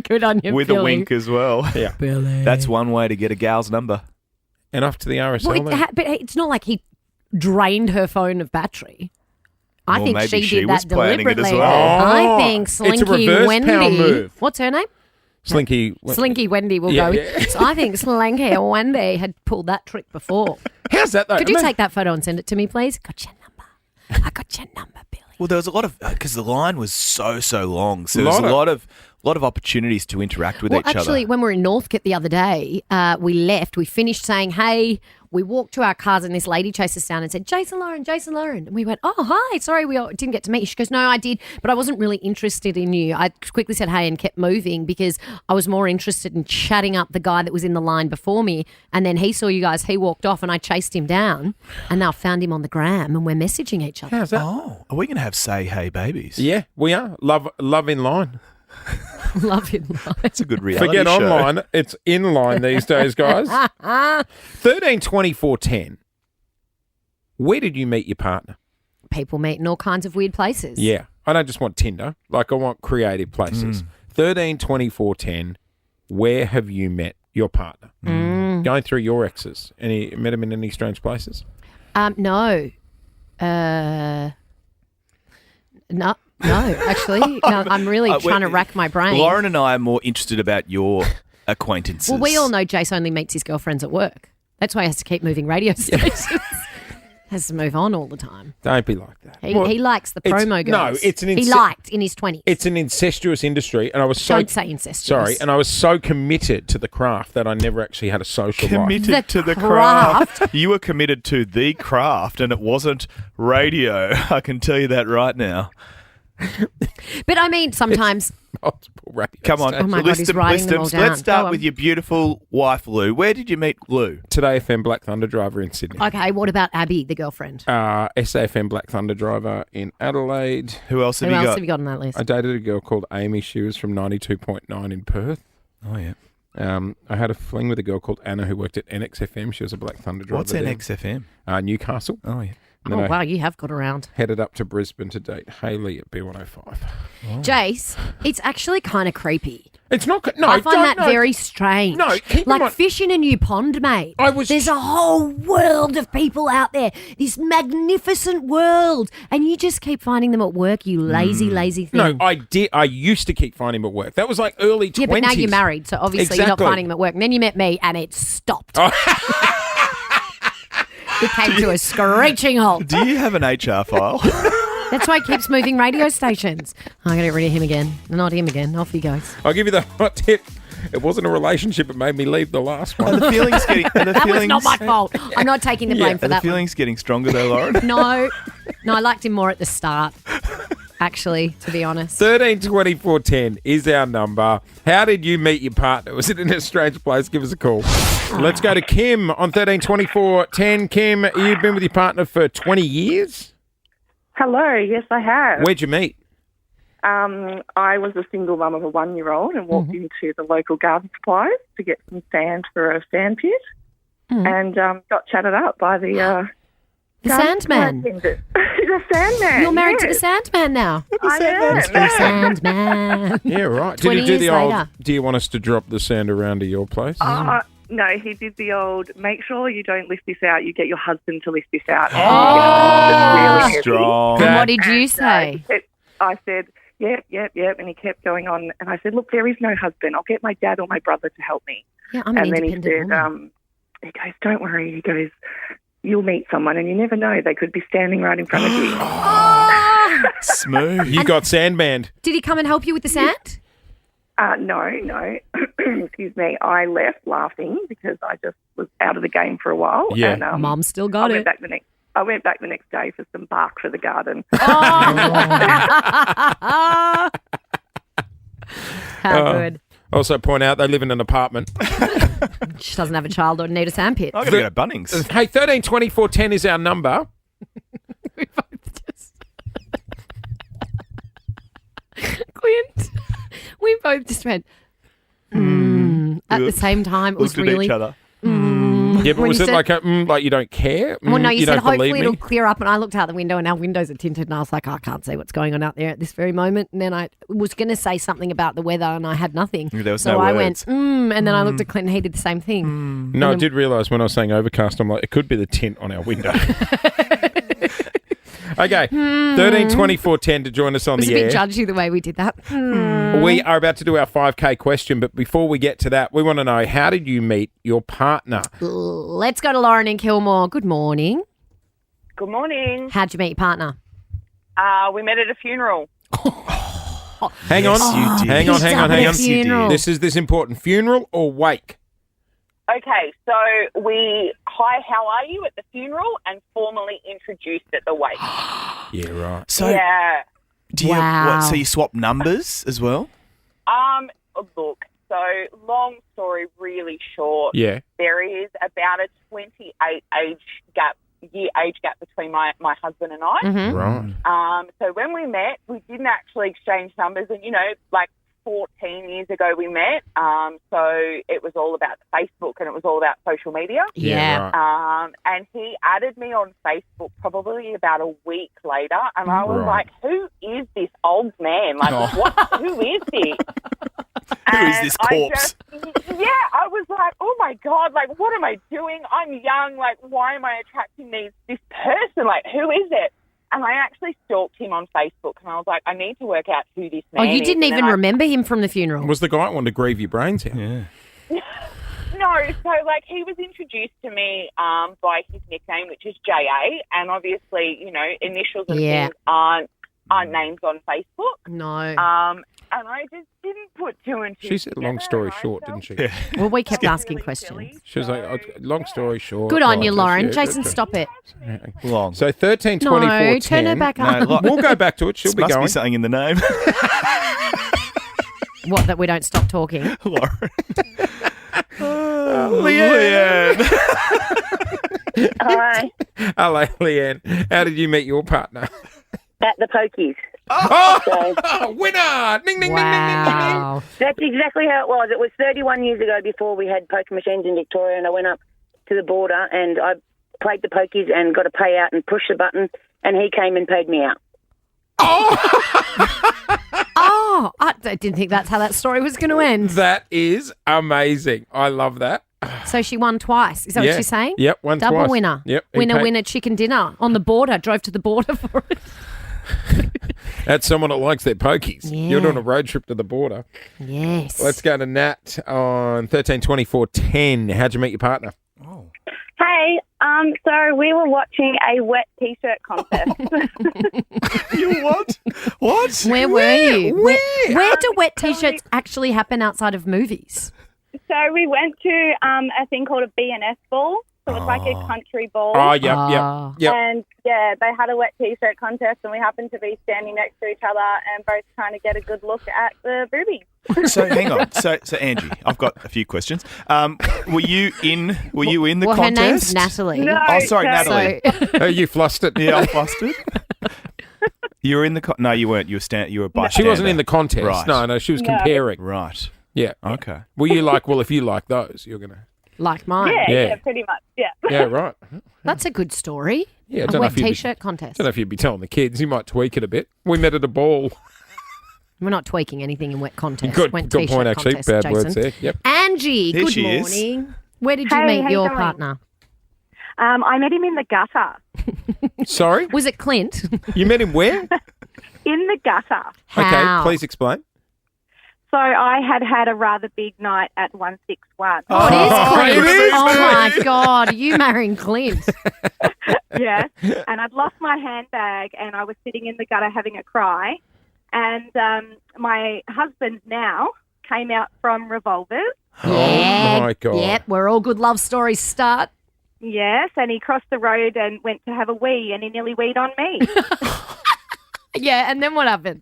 Good on you, with Billy. a wink as well. Yeah, Billy. That's one way to get a gal's number. And off to the RSL. Well, then. but it's not like he drained her phone of battery. I Well, think maybe she she did was that planning it as deliberately. well. I think It's a Slinky reverse Wendy. power move. What's her name? Slinky. Slinky Wendy will Yeah, go. yeah. So I think Slinky Wendy had pulled that trick before. How's that though? Could you take that photo and send it to me, please? Got your number. I got your number, Billy. Well, there was a lot of because the line was so long, so there was a lot of opportunities to interact with each Actually, other. when we were in Northcote the other day, we left. We finished saying, hey, we walked to our cars and this lady chased us down and said, Jason Lauren. And we went, oh, hi. Sorry, we didn't get to meet you. She goes, no, I did, but I wasn't really interested in you. I quickly said, hey, and kept moving because I was more interested in chatting up the guy that was in the line before me. And then he saw you guys. He walked off and I chased him down and now found him on the gram and we're messaging each other. How's that? Oh, are we going to have Say Hey Babies? Yeah, we are. Love in line. Love in line. That's a good reality Forget show. online. It's in line these days, guys. 13 24 10. Where did you meet your partner? People meet in all kinds of weird places. Yeah. I don't just want Tinder. Like, I want creative places. 13 24 10. Where have you met your partner? Going through your exes. Met them in any strange places? No. No, actually. No, I'm really trying to rack my brain. Lauren and I are more interested about your acquaintances. Well, we all know Jase only meets his girlfriends at work. That's why he has to keep moving radio stations. Has to move on all the time. Don't be like that. He likes the promo girls. No, it's an he liked in his 20s. It's an incestuous industry, and I was so Don't say incestuous. Sorry, and I was so committed to the craft that I never actually had a social life. Committed to the craft. You were committed to the craft, and it wasn't radio. I can tell you that right now. But I mean, sometimes. Multiple radio Come on, Oh my God, he's writing them all down. Let's start Go with on. your beautiful wife, Lou. Where did you meet Lou? Today FM Black Thunder Driver in Sydney. Okay, what about Abby, the girlfriend? SAFM Black Thunder Driver in Adelaide. Who else have Who you else got? have you got on that list? I dated a girl called Amy. She was from 92.9 in Perth. Oh, yeah. I had a fling with a girl called Anna who worked at NXFM. She was a Black Thunder driver. What's NXFM? Newcastle. Oh, yeah. And then Oh, I wow, you have got around. headed up to Brisbane to date Hayley at B105. Jase, it's actually kind of creepy. It's not. No, I find that no. very strange. No, keep in like mind- fish in a new pond, mate. There's a whole world of people out there. This magnificent world, and you just keep finding them at work. You lazy, lazy thing. No, I did. I used to keep finding him at work. That was like early 20s. Yeah, but now you're married, so obviously you're not Exactly. finding them at work. And then you met me, and it stopped. It came to a screeching halt. Do you have an HR file? That's why he keeps moving radio stations. I'm going to get rid of him again. Not him again. Off he goes. I'll give you the hot tip. It wasn't a relationship. It made me leave the last one. Are the feelings getting? That was not my fault. I'm not taking the blame for Are the that one. feelings getting stronger though, Lauren? No, I liked him more at the start, actually, to be honest. 13 24 10 is our number. How did you meet your partner? Was it in a strange place? Give us a call. Let's go to Kim on 13 24 10. Kim, you've been with your partner for 20 years? Hello, yes, I have. Where'd you meet? I was a single mum of a 1-year-old and walked into the local garden supplies to get some sand for a sand pit and got chatted up by the Sandman. The Sandman. You're married to yes. the Sandman now. I am. Mr. Sandman. Yeah, right. Did 20 he do the years old, later. do you want us to drop the sand around to your place? No, he did the old, make sure you don't lift this out, you get your husband to lift this out. Oh, It's really heavy. strong. And what did you say? I said, yep, and he kept going on. And I said, look, there is no husband. I'll get my dad or my brother to help me. Yeah, I'm an And then he independent said, woman. he goes, don't worry. He goes, you'll meet someone and you never know. They could be standing right in front of you. Smooth. You got sandbanned. Did he come and help you with the sand? No. Excuse me. I left laughing because I just was out of the game for a while. Yeah. And, Mum still got it. I went back the next day for some bark for the garden. How good. Also point out they live in an apartment. She doesn't have a child or need a sandpit. I got to go to Bunnings. Hey, 13 24 10 is our number. We both just went, at the same time. It was Looked at really. each other. Yeah, but When was you it said- like a, like you don't care? Well, no, you said don't hopefully believe it'll me? clear up. And I looked out the window and our windows are tinted. And I was like, I can't see what's going on out there at this very moment. And then I was going to say something about the weather and I had nothing. There was so no I words. went, and then I looked at Clint and he did the same thing. No, I did realise when I was saying overcast, I'm like, it could be the tint on our window. Okay, 13 24 10 to join us on It was the a air. bit judgy the way we did that. We are about to do our 5K question, but before we get to that, we want to know, how did you meet your partner? Let's go to Lauren in Kilmore. Good morning. Good morning. How'd you meet your partner? We met at a funeral. Hang on, Yes, you did. hang on, hang on, hang on. Yes, you did. Funeral. This is this important. Funeral or wake? Okay, so we, hi, how are you at the funeral and formally introduced at the wake. Yeah, right. So, Yeah. do you Wow. so you swap numbers as well? Look, so long story really short. Yeah. There is about a 28 year age gap between my husband and I. Mm-hmm. Right. So when we met, we didn't actually exchange numbers, and like 14 years ago we met. So it was all about Facebook and it was all about social media. Yeah. right. And he added me on Facebook probably about a week later, and I was Right. like, "Who is this old man? Like, what? Who is this? Who is this corpse? I was like, oh my God, like, what am I doing? I'm young. Like, why am I attracting this person? Like, who is it? And I actually stalked him on Facebook, and I was like, I need to work out who this Oh, man is. you didn't And even then remember him from the funeral? Was the guy that wanted to grieve your brains out? Yeah. No, so like he was introduced to me by his nickname, which is Jase, and obviously, you know, initials and things aren't names on Facebook. No. And I just didn't put two and two. She said long story short, didn't she? Well, we kept asking questions. She was like, long story short. Good on you, Lauren. Jason, stop it. Long. So 13, 24, No, 10. turn her back up. We'll go back to it. She'll be Must going. be something in the name. What, that we don't stop talking? Lauren. Leanne. Hi. Hello, Leanne. How did you meet your partner? At the pokies. Oh, winner! Ding, ding, Wow. That's exactly how it was. It was 31 years ago before we had poker machines in Victoria, and I went up to the border and I played the pokies and got a payout and pushed the button, and he came and paid me out. Oh, I didn't think that's how that story was going to end. That is amazing. I love that. So she won twice. Is that what she's saying? Yep, won Double twice. winner. Yep. he Winner, paid- winner, chicken dinner on the border. Drove to the border for it. That's someone that likes their pokies. Yeah. You're doing a road trip to the border. Yes. Let's go to Nat on 13, 24, 10. How'd you meet your partner? Hey, so we were watching a wet T-shirt contest. You what? What? Where were you? Where do wet T-shirts actually happen outside of movies? So we went to a thing called a B&S ball. So it's like a country ball. Oh, yep. And, yeah, they had a wet T-shirt contest, and we happened to be standing next to each other and both trying to get a good look at the boobies. So hang on. So Angie, I've got a few questions. Were you in the Well, contest? her name's Natalie. No, Oh, sorry, no. Natalie. Oh, you flustered. Yeah, I'm flustered. You were in the no, you weren't. You were by. She wasn't in the contest. Right. No, she was No. comparing. Right. Yeah. Okay. Were you like, well, if you like those, you're going to... Like mine. Yeah, pretty much, yeah. Yeah, right. That's a good story. Yeah, I A don't know wet if you'd be- T-shirt contest. don't know if you'd be telling the kids. You might tweak it a bit. We met at a ball. We're not tweaking anything in wet contest. Good Wet point, T-shirt actually. contest, Bad Jason. words there. Yep. Angie, Here good she is. morning. Where did you Hey, meet how your you going? partner? I met him in the gutter. Sorry? Was it Clint? You met him where? In the gutter. How? Okay, please explain. So I had a rather big night at 161. Oh, it is Clint. it is Oh, my Clint. God. Are you marrying Clint? Yeah. And I'd lost my handbag and I was sitting in the gutter having a cry. And my husband now came out from Revolvers. Yeah. Oh, my God. Yep, where all good love stories start. Yes, and he crossed the road and went to have a wee, and he nearly weed on me. Yeah, and then what happened?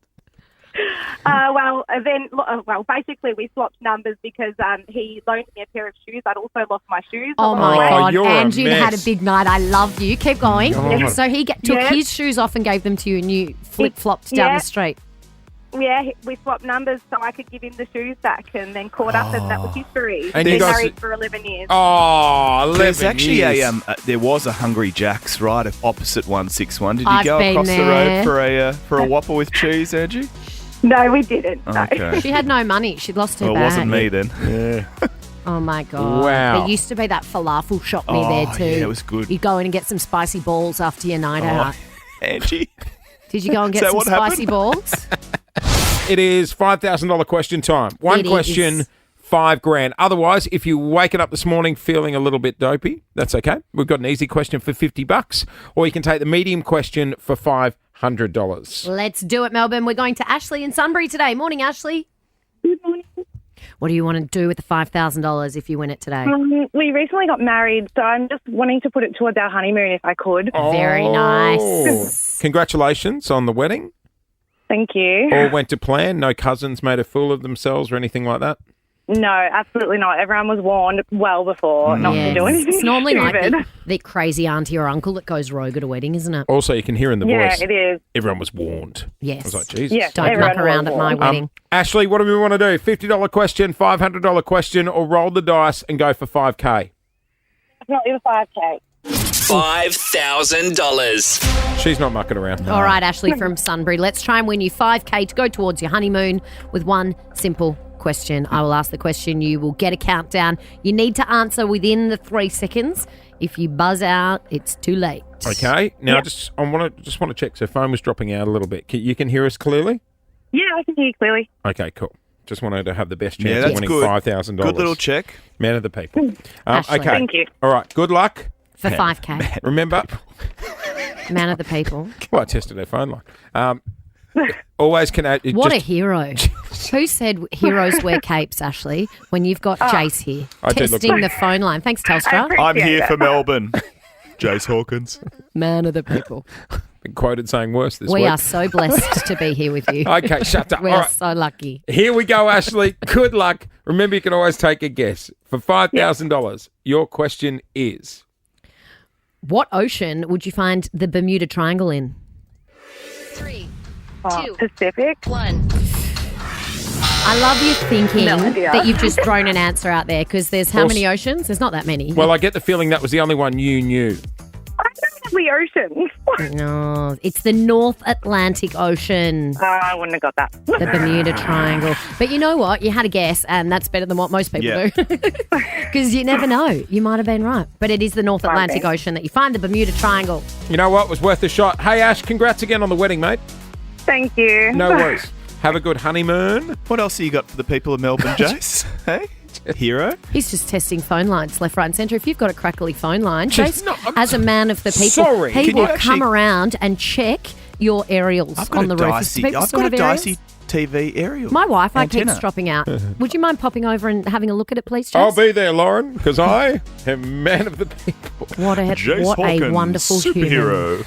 Basically we swapped numbers because he loaned me a pair of shoes. I'd also lost my shoes. Oh, along my the way. God. you're a Angie had a mess. big night. I love you. Keep going. God. So he took Yeah. his shoes off and gave them to you and you flip-flopped down Yeah. the street. Yeah, we swapped numbers so I could give him the shoes back, and then caught up, and that was history. And Been you guys- married for 11 years. Oh, 11 There's actually years. there was a Hungry Jack's right opposite 161. Did you I've go been across the there. road for a Whopper with cheese, Angie? No, we didn't. No. Okay. She had no money. She'd lost her Well, it bag. wasn't me then. Yeah. Oh, my God. Wow. There used to be that falafel shop near Oh, there, too. yeah, it was good. You'd go in and get some spicy balls after your night out. Angie. Did you go and get So some what spicy happened? balls? It is $5,000 question time. One It question, is. $5,000. Otherwise, if you're waking up this morning feeling a little bit dopey, that's okay. We've got an easy question for $50, or you can take the medium question for $500. Let's do it, Melbourne. We're going to Ashley in Sunbury today. Morning, Ashley. Good morning. What do you want to do with the $5,000 if you win it today? We recently got married, so I'm just wanting to put it towards our honeymoon if I could. Very nice. Congratulations on the wedding. Thank you. All went to plan. No cousins made a fool of themselves or anything like that. No, absolutely not. Everyone was warned well before not to do anything It's normally like stupid. the crazy auntie or uncle that goes rogue at a wedding, isn't it? Also, you can hear in the Yeah, voice. it is. Everyone was warned. Yes. I was like, Jesus. Yeah, Don't everyone muck around was at my warned. wedding. Ashley, what do we want to do? $50 question, $500 question, or roll the dice and go for $5,000? Not even 5K. $5,000. She's not mucking around. All right, Ashley from Sunbury. Let's try and win you $5,000 to go towards your honeymoon with one simple question. I will ask the question. You will get a countdown. You need to answer within the 3 seconds. If you buzz out, it's too late. Okay. Now, I want to check. So, phone was dropping out a little bit. You can hear us clearly? Yeah, I can hear you clearly. Okay, cool. Just wanted to have the best Yeah, chance of that's winning good. $5,000. Good little check. Man of the people. Ashley. Okay. Thank you. All right. Good luck. For 5K. Remember. Man of the people. Well, I tested her phone line. Always can. What a hero. Who said heroes wear capes, Ashley, when you've got Jase here I do look testing good. the phone line? Thanks, Telstra. I'm here for Melbourne. Jase Hawkins. Man of the people. Been quoted saying worse this We week. are so blessed to be here with you. Okay, shut up. We All are right. so lucky. Here we go, Ashley. Good luck. Remember, you can always take a guess. For $5,000, your question is... What ocean would you find the Bermuda Triangle in? 3, Pacific. 1. I love you thinking No idea. that you've just thrown an answer out there because there's how many oceans? There's not that many. Well, I get the feeling that was the only one you knew. I don't know the ocean. No, it's the North Atlantic Ocean, I wouldn't have got that. the Bermuda Triangle. But you know what? You had a guess, and that's better than what most people Yeah. do. Because you never know. You might have been right. But it is the North Atlantic Ocean that you find the Bermuda Triangle. You know what? It was worth a shot. Hey, Ash, congrats again on the wedding, mate. Thank you. No worries. Have a good honeymoon. What else have you got for the people of Melbourne, Jase? Hey? Hero? He's just testing phone lines left, right and centre. If you've got a crackly phone line, Just- Jase, no, I'm as a man of the people, sorry. he Can will you come actually- around and check your aerials I've got on the a roof. dicey, Do people I've still got a have aerials? dicey TV aerial. My Wi-Fi antenna. keeps dropping out. Would you mind popping over and having a look at it, please, Jase? I'll be there, Lauren, because I am man of the people. What a Jase what a Hawkins, wonderful human. superhero.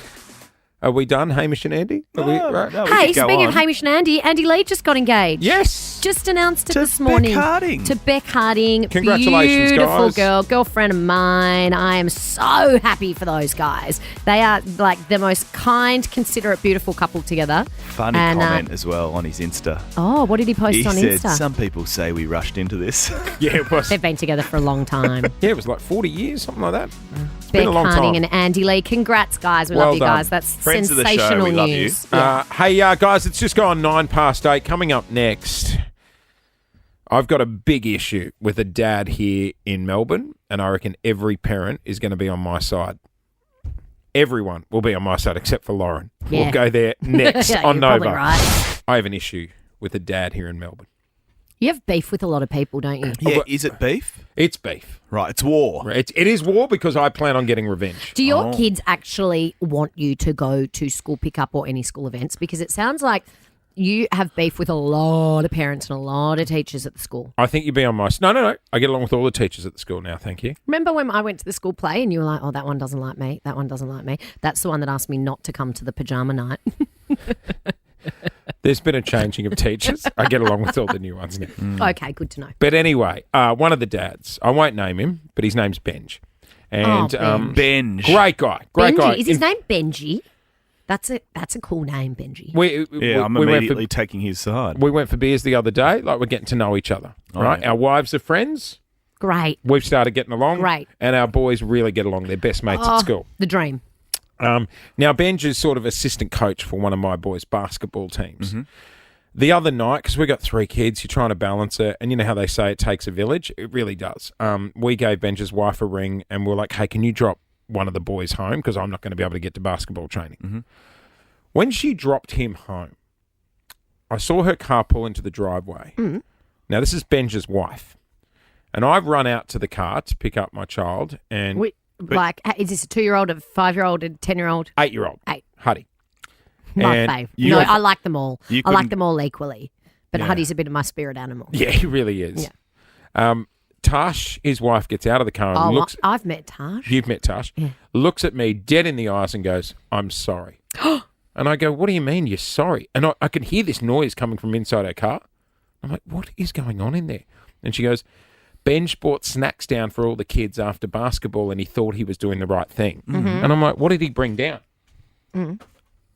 Are we done, Hamish and Andy? Are we, right? no, we Hey, could go speaking on. of Hamish and Andy Lee just got engaged. Yes. Just announced it To this morning. Beck Harding. To Beck Harding. Congratulations, Beautiful guys. girl, girlfriend of mine. I am so happy for those guys. They are like the most kind, considerate, beautiful couple together. Funny And, comment as well on his Insta. Oh, what did he post He on said, Insta? some people say we rushed into this. Yeah, it was. They've been together for a long time. Yeah, it was like 40 years, something like that. It's Beck been a long Harding time. and Andy Lee. Congrats, guys. We Well love you done. guys. That's Friends of the show, sensational we love you. news. Yeah. Hey, guys, it's just gone 8:09. Coming up next, I've got a big issue with a dad here in Melbourne, and I reckon every parent is going to be on my side. Everyone will be on my side except for Lauren. Yeah. We'll go there next Yeah, on you're probably Nova. right. I have an issue with a dad here in Melbourne. You have beef with a lot of people, don't you? Yeah, is it beef? It's beef. Right, it's war. It is war because I plan on getting revenge. Do your Oh. kids actually want you to go to school pickup or any school events? Because it sounds like you have beef with a lot of parents and a lot of teachers at the school. I think you'd be on my... No. I get along with all the teachers at the school now, thank you. Remember when I went to the school play and you were like, oh, that one doesn't like me, that one doesn't like me. That's the one that asked me not to come to the pajama night. There's been a changing of teachers. I get along with all the new ones now. Okay, good to know. But anyway, one of the dads, I won't name him, but his name's Benj. And Benj. great guy. Great Benji. guy. Is his name Benji? That's a cool name, Benji. I'm we went immediately taking his side. We went for beers the other day. Like, we're getting to know each other, Oh, right? yeah. Our wives are friends. Great. We've started getting along. Great. And our boys really get along. They're best mates Oh, at school. The dream. Now, Benj is sort of assistant coach for one of my boys' basketball teams. Mm-hmm. The other night, because we got 3 kids, you're trying to balance it, and you know how they say it takes a village? It really does. We gave Benj's wife a ring, and we're like, hey, can you drop one of the boys home? Because I'm not going to be able to get to basketball training. Mm-hmm. When she dropped him home, I saw her car pull into the driveway. Mm. Now, this is Benj's wife. And I've run out to the car to pick up my child, and Is this a 2-year-old, a 5-year-old, a 10-year-old? 8-year-old, 8. Huddy. My And fave. you- No, I like them all. You I like couldn't- them all equally. But Yeah. Huddy's a bit of my spirit animal. Yeah, he really is. Tash, his wife, gets out of the car and Oh, looks. I've met Tash. You've met Tash. Yeah. Looks at me dead in the eyes and goes, I'm sorry. And I go, what do you mean you're sorry? And I can hear this noise coming from inside her car. I'm like, what is going on in there? And she goes, Benj brought snacks down for all the kids after basketball and he thought he was doing the right thing. Mm-hmm. And I'm like, what did he bring down? Mm.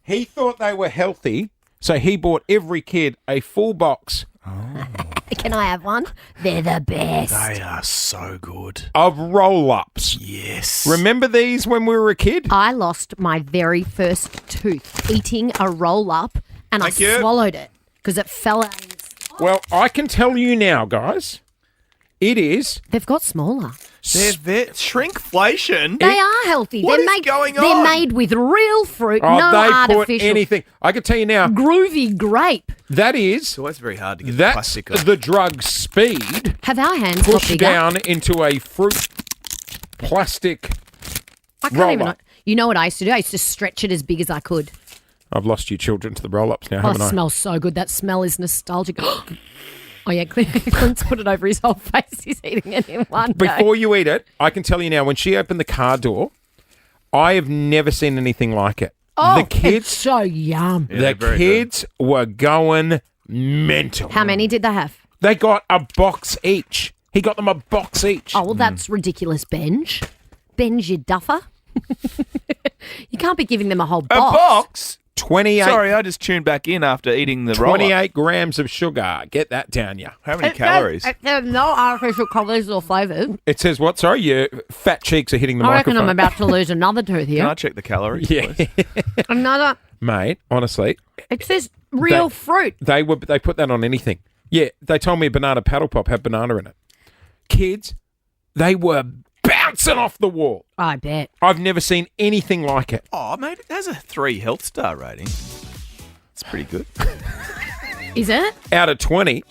He thought they were healthy, so he bought every kid a full box Can I have one? They're the best. They are so good. of roll-ups. Yes. Remember these when we were a kid? I lost my very first tooth eating a roll-up and Thank I you. swallowed it because it fell out. Well, I can tell you now, guys, It is. They've got smaller. They're shrinkflation. They are healthy. What they're is made, going They're on? made with real fruit, Oh, no they artificial. put anything. I can tell you now. Groovy grape. That is. It's always very hard to get the That's plastic off. the drug speed Have our hands got pushed bigger? down into a fruit plastic I can't roller. even. You know what I used to do? I used to stretch it as big as I could. I've lost you children to the roll-ups now, Oh, haven't it I? smells so good. That smell is nostalgic. Oh, yeah, Clint's put it over his whole face. He's eating it in one go. Before you eat it, I can tell you now, when she opened the car door, I have never seen anything like it. Oh, the kids, it's so yum. the kids were going mental. How many did they have? They got a box each. He got them a box each. Oh, well, that's ridiculous, Benj. Benj, you duffer. You can't be giving them a whole A box. box? 28. Sorry, I just tuned back in after eating the roll-up. 28 grams of sugar. Get that down you. How many calories? There's no artificial colours or flavours. It says what? Sorry, your fat cheeks are hitting the I reckon microphone. I'm about to lose another tooth Can here. I check the calories, Yeah. please? Another. Mate, honestly, It says real fruit. they put that on anything. Yeah, they told me a banana paddle pop had banana in it. Kids, they were bouncing off the wall. I bet. I've never seen anything like it. Oh, mate, it has a 3 health star rating. It's pretty good. Is it? Out of 20,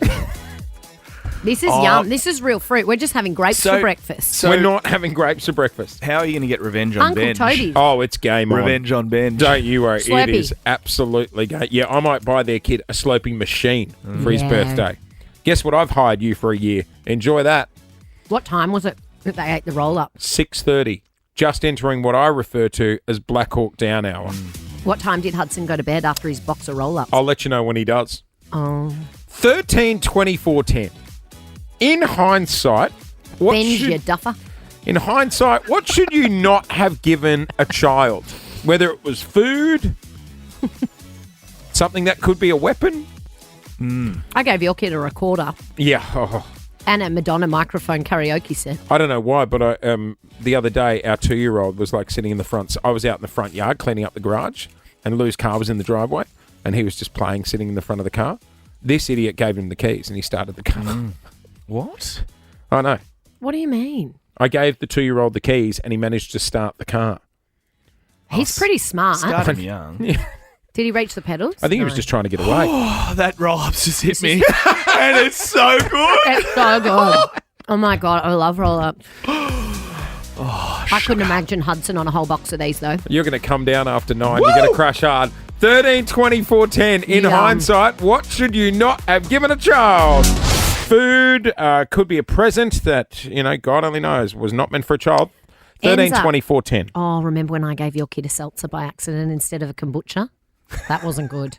This is yum. This is real fruit. We're just having grapes for breakfast. we're not having grapes for breakfast. How are you going to get revenge on Uncle Benj? Toby's. Oh, it's game on. Revenge on Benj. Don't you worry. Slurpee. It is absolutely game. Yeah, I might buy their kid a sloping machine for his Yeah. birthday. Guess what? I've hired you for a year. Enjoy that. What time was it that they ate the roll-up? 6:30. Just entering what I refer to as Black Hawk Down hour. What time did Hudson go to bed after his box of roll-ups? I'll let you know when he does. Oh. 13-24-10. In hindsight, what Benj, you should, duffer. in hindsight, what should you not have given a child? Whether it was food, something that could be a weapon. I gave your kid a recorder Yeah. Oh, and a Madonna microphone karaoke set. I don't know why, but the other day, our 2-year-old was like sitting in the front. I was out in the front yard cleaning up the garage, and Lou's car was in the driveway, and he was just playing, sitting in the front of the car. This idiot gave him the keys, and he started the car. What? I know. What do you mean? I gave the 2-year-old the keys, and he managed to start the car. He's pretty smart. Start him young. Did he reach the pedals? I think he was just trying to get away. Oh, that roll-up's just hit me. And it's so good. It's so good. Oh my God, I love roll-ups. I couldn't imagine Hudson on a whole box of these though. You're going to come down after 9. You're going to crush hard. 13-24-10. In Yum. hindsight, what should you not have given a child? Food could be a present that, God only knows, was not meant for a child. 13-24-10. Oh, remember when I gave your kid a seltzer by accident instead of a kombucha? That wasn't good.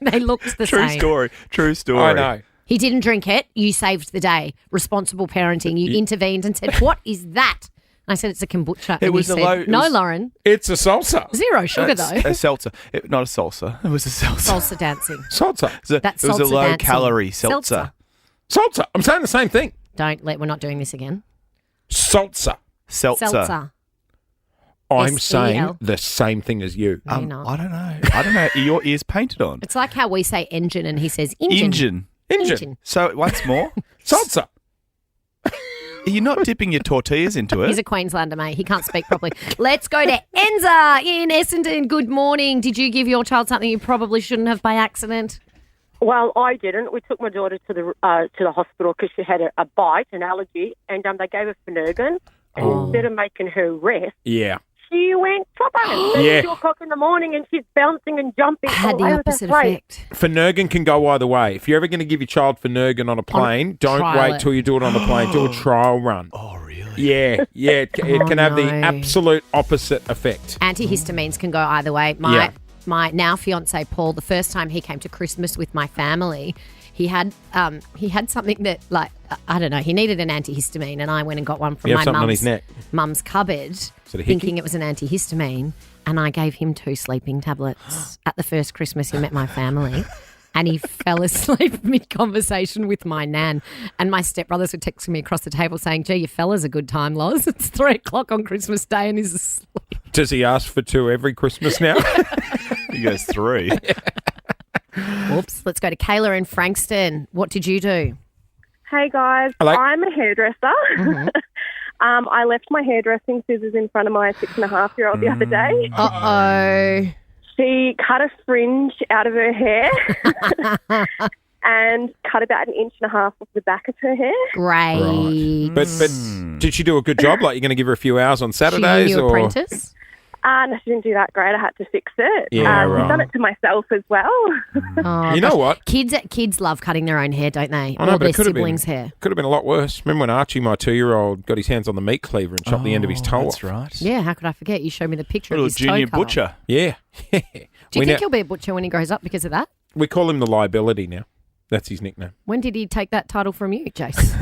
They looked the True same. story. True story. I know. He didn't drink it. You saved the day. Responsible parenting. You intervened and said, "What is that?" I said, "It's a kombucha." It And was he a said, low- it No, was- Lauren. It's a salsa. 0 sugar though. A seltzer. Not a salsa. It was a seltzer. Salsa dancing. Salsa. That's it was a salsa low-calorie dancing. seltzer. Salsa. I'm saying the same thing. We're not doing this again. Salsa. Seltzer. I'm S-E-L. saying the same thing as you. No, you're not. I don't know. I don't know. Are your ears painted on? It's like how we say engine and he says engine. Engine. So once more, salsa. Are you not dipping your tortillas into it? He's a Queenslander, mate. He can't speak properly. Let's go to Enza in Essendon. Good morning. Did you give your child something you probably shouldn't have by accident? Well, I didn't. We took my daughter to the hospital because she had a bite, an allergy, and they gave her Phenergan. And instead of making her rest, Yeah. she went proper. Yeah. 2 o'clock in the morning, and she's bouncing and jumping. Had the all over opposite place. effect. Phenergan can go either way. If you're ever going to give your child Phenergan on a plane, don't trial wait it. till you do it on the plane. Do a trial run. Oh, really? Yeah. It can have the no. absolute opposite effect. Antihistamines can go either way. My now fiance Paul, the first time he came to Christmas with my family, he had something that I don't know. He needed an antihistamine, and I went and got one from He had my something on his neck. mum's cupboard, it a hickey? thinking it was an antihistamine, and I gave him 2 sleeping tablets at the first Christmas he met my family. And he fell asleep mid-conversation with my nan. And my stepbrothers were texting me across the table saying, "Gee, your fella's a good time, Loz. It's 3 o'clock on Christmas Day and he's asleep." Does he ask for 2 every Christmas now? He goes 3. Whoops. Let's go to Kayla in Frankston. What did you do? Hey guys, Hello. I'm a hairdresser. I left my hairdressing scissors in front of my 6.5-year-old the other day. Uh-oh. She cut a fringe out of her hair and cut about 1.5 inches off the back of her hair. Great. But did she do a good job? Like, you're going to give her a few hours on Saturdays? She your or apprentice? No, she didn't do that great. I had to fix it. Yeah, right. I've done it to myself as well. Oh, You know gosh. what? Kids love cutting their own hair, don't they? I know, Or but their it could have been siblings' hair. Could have been a lot worse. Remember when Archie, my 2-year-old, got his hands on the meat cleaver and chopped the end of his toe That's off? right. Yeah, how could I forget? You showed me the picture Little of his junior toe colour. butcher. Yeah. Do you think he'll be a butcher when he grows up because of that? We call him the liability now. That's his nickname. When did he take that title from you, Jase?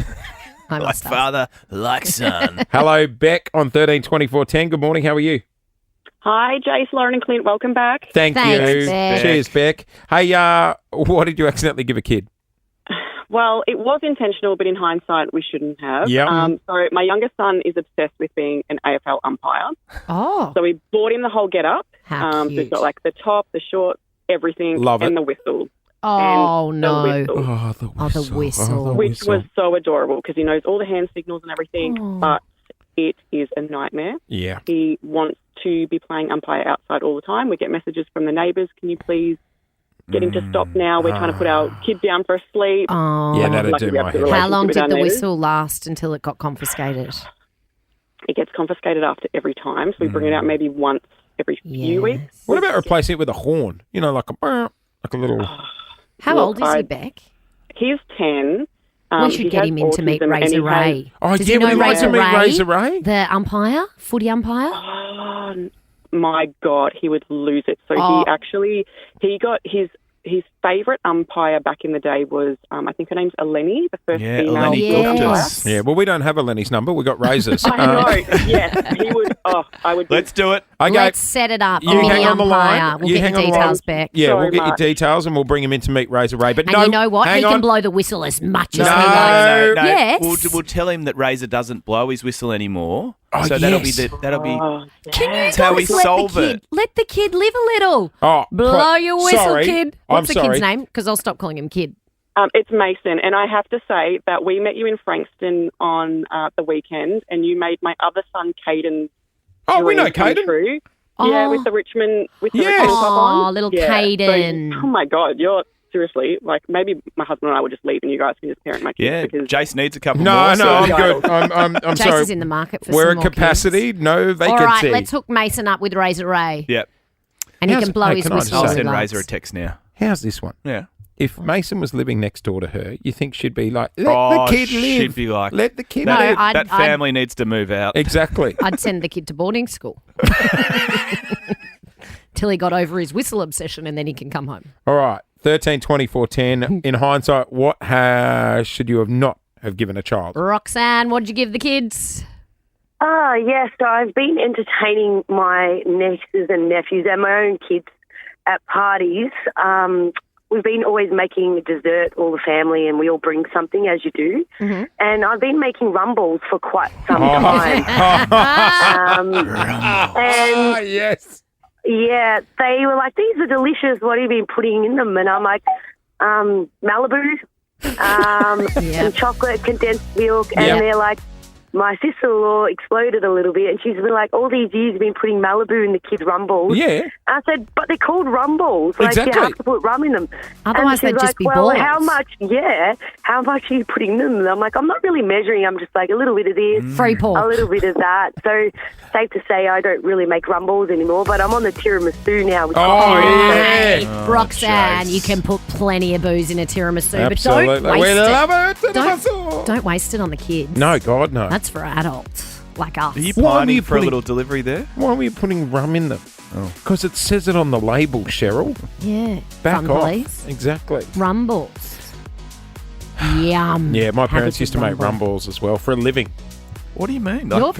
I Like must ask. father, like son. Hello, Beck on 132410. Good morning. How are you? Hi, Jase, Lauren and Clint. Welcome back. Thanks, you. Beck. Cheers, Beck. Hey, what did you accidentally give a kid? Well, it was intentional, but in hindsight, we shouldn't have. Yep. So my youngest son is obsessed with being an AFL umpire. Oh. So we bought him the whole get-up. How So he's cute. got like the top, the shorts, everything, Love and it. the whistle. Oh, And no. the whistle. Oh, the whistle. the whistle. Which was so adorable because he knows all the hand signals and everything, but it is a nightmare. Yeah. He wants to be playing umpire outside all the time. We get messages from the neighbours, can you please get him to stop now? We're trying to put our kid down for a sleep. Oh. Yeah, that'd Lucky do we have my the head. How relationship long with did our the neighbours. whistle last until it got confiscated? It gets confiscated after every time, so we bring it out maybe once every few weeks. What about replacing it with a horn? You know, like a little... How Look, old is he, Beck? He's 10. We should he get has him in to meet autism and Razor he Ray. Oh, Does yeah, he know would you like Razor to meet Ray? Razor Ray? The umpire? Footy umpire? Oh, my God, he would lose it. So Oh. he got his favourite umpire back in the day was, I think her name's Eleni, the first Yeah, female Eleni umpire. Guptas. Yeah, well, we don't have a Lenny's number. We got Razor's. I know, yes, he would, I would. Let's do it. Okay. Let's set it up. You Mini hang on the umpire. line. We'll You get hang your on the line. details, Beck. Yeah, So we'll get your much. details and we'll bring him in to meet Razor Ray. But And no, you know what? hang He on. can blow the whistle as much as No. he likes. No. Yes. We'll tell him that Razor doesn't blow his whistle anymore. Oh, so yes. that'll be Can you that's how we guys let solve the kid, it. let the kid live a little. Oh, Blow your whistle, sorry. kid. What's the I'm kid's sorry. name? Because I'll stop calling him kid. It's Mason, and I have to say that we met you in Frankston on the weekend, and you made my other son, Caden, Oh, we know dream come Caden. true. Oh. Yeah, with the Richmond Yes. Richmond top on. Oh, little Yeah. Caden. So, oh my God, you're seriously like maybe my husband and I will just leave, and you guys can just parent my kids. Yeah, because Jace needs a couple No, more. no, so- I'm good. I'm Jace sorry. is in the market for We're some at more capacity. kids. No vacancy. All right, let's hook Mason up with Razor Ray. Yep. And he How's- can blow hey, his can I just whistle. I'll say- send with Razor a lights. text now. How's this one? Yeah. If Mason was living next door to her, you think she'd be like, let Oh, the kid live. she'd be like, let the kid No, live. I'd- that family needs to move out. Exactly. I'd send the kid to boarding school. Till he got over his whistle obsession and then he can come home. All right. 13, 24, 10. In hindsight, what should you have not have given a child? Roxanne, what'd you give the kids? Yes, so I've been entertaining my nieces and nephews and my own kids at parties. We've been always making dessert, all the family, and we all bring something, as you do. Mm-hmm. And I've been making rumbles for quite some time. And yes. yeah, they were like, these are delicious. What have you been putting in them? And I'm like, Malibu, some chocolate, condensed milk. And Yep. they're like, my sister-in-law exploded a little bit, and she's been like, all these years you've been putting Malibu in the kids' rumbles. Yeah. I said, but they're called rumbles. Like, Exactly. you have to put rum in them. Otherwise and she's they'd just like, be well, balls. how much are you putting in them? And I'm like, I'm not really measuring. I'm just like, a little bit of this, Free pour. a little bit of that. So safe to say I don't really make rumbles anymore, but I'm on the tiramisu now. With Oh, yeah. Hey, Oh, Roxanne, Jace. you can put plenty of booze in a tiramisu, Absolutely. but don't waste We it. love it. Don't waste it on the kids. No, God, no. That's for adults like us. Are you Why were pining you for a putting- little delivery there? Why were you putting rum in them? Oh. Because it says it on the label, Cheryl. Yeah. Back Fun off. please. Exactly. Rumbles. Yum. Yeah, my Have a parents good used to make rumble. rumbles as well for a living. What do you mean? Your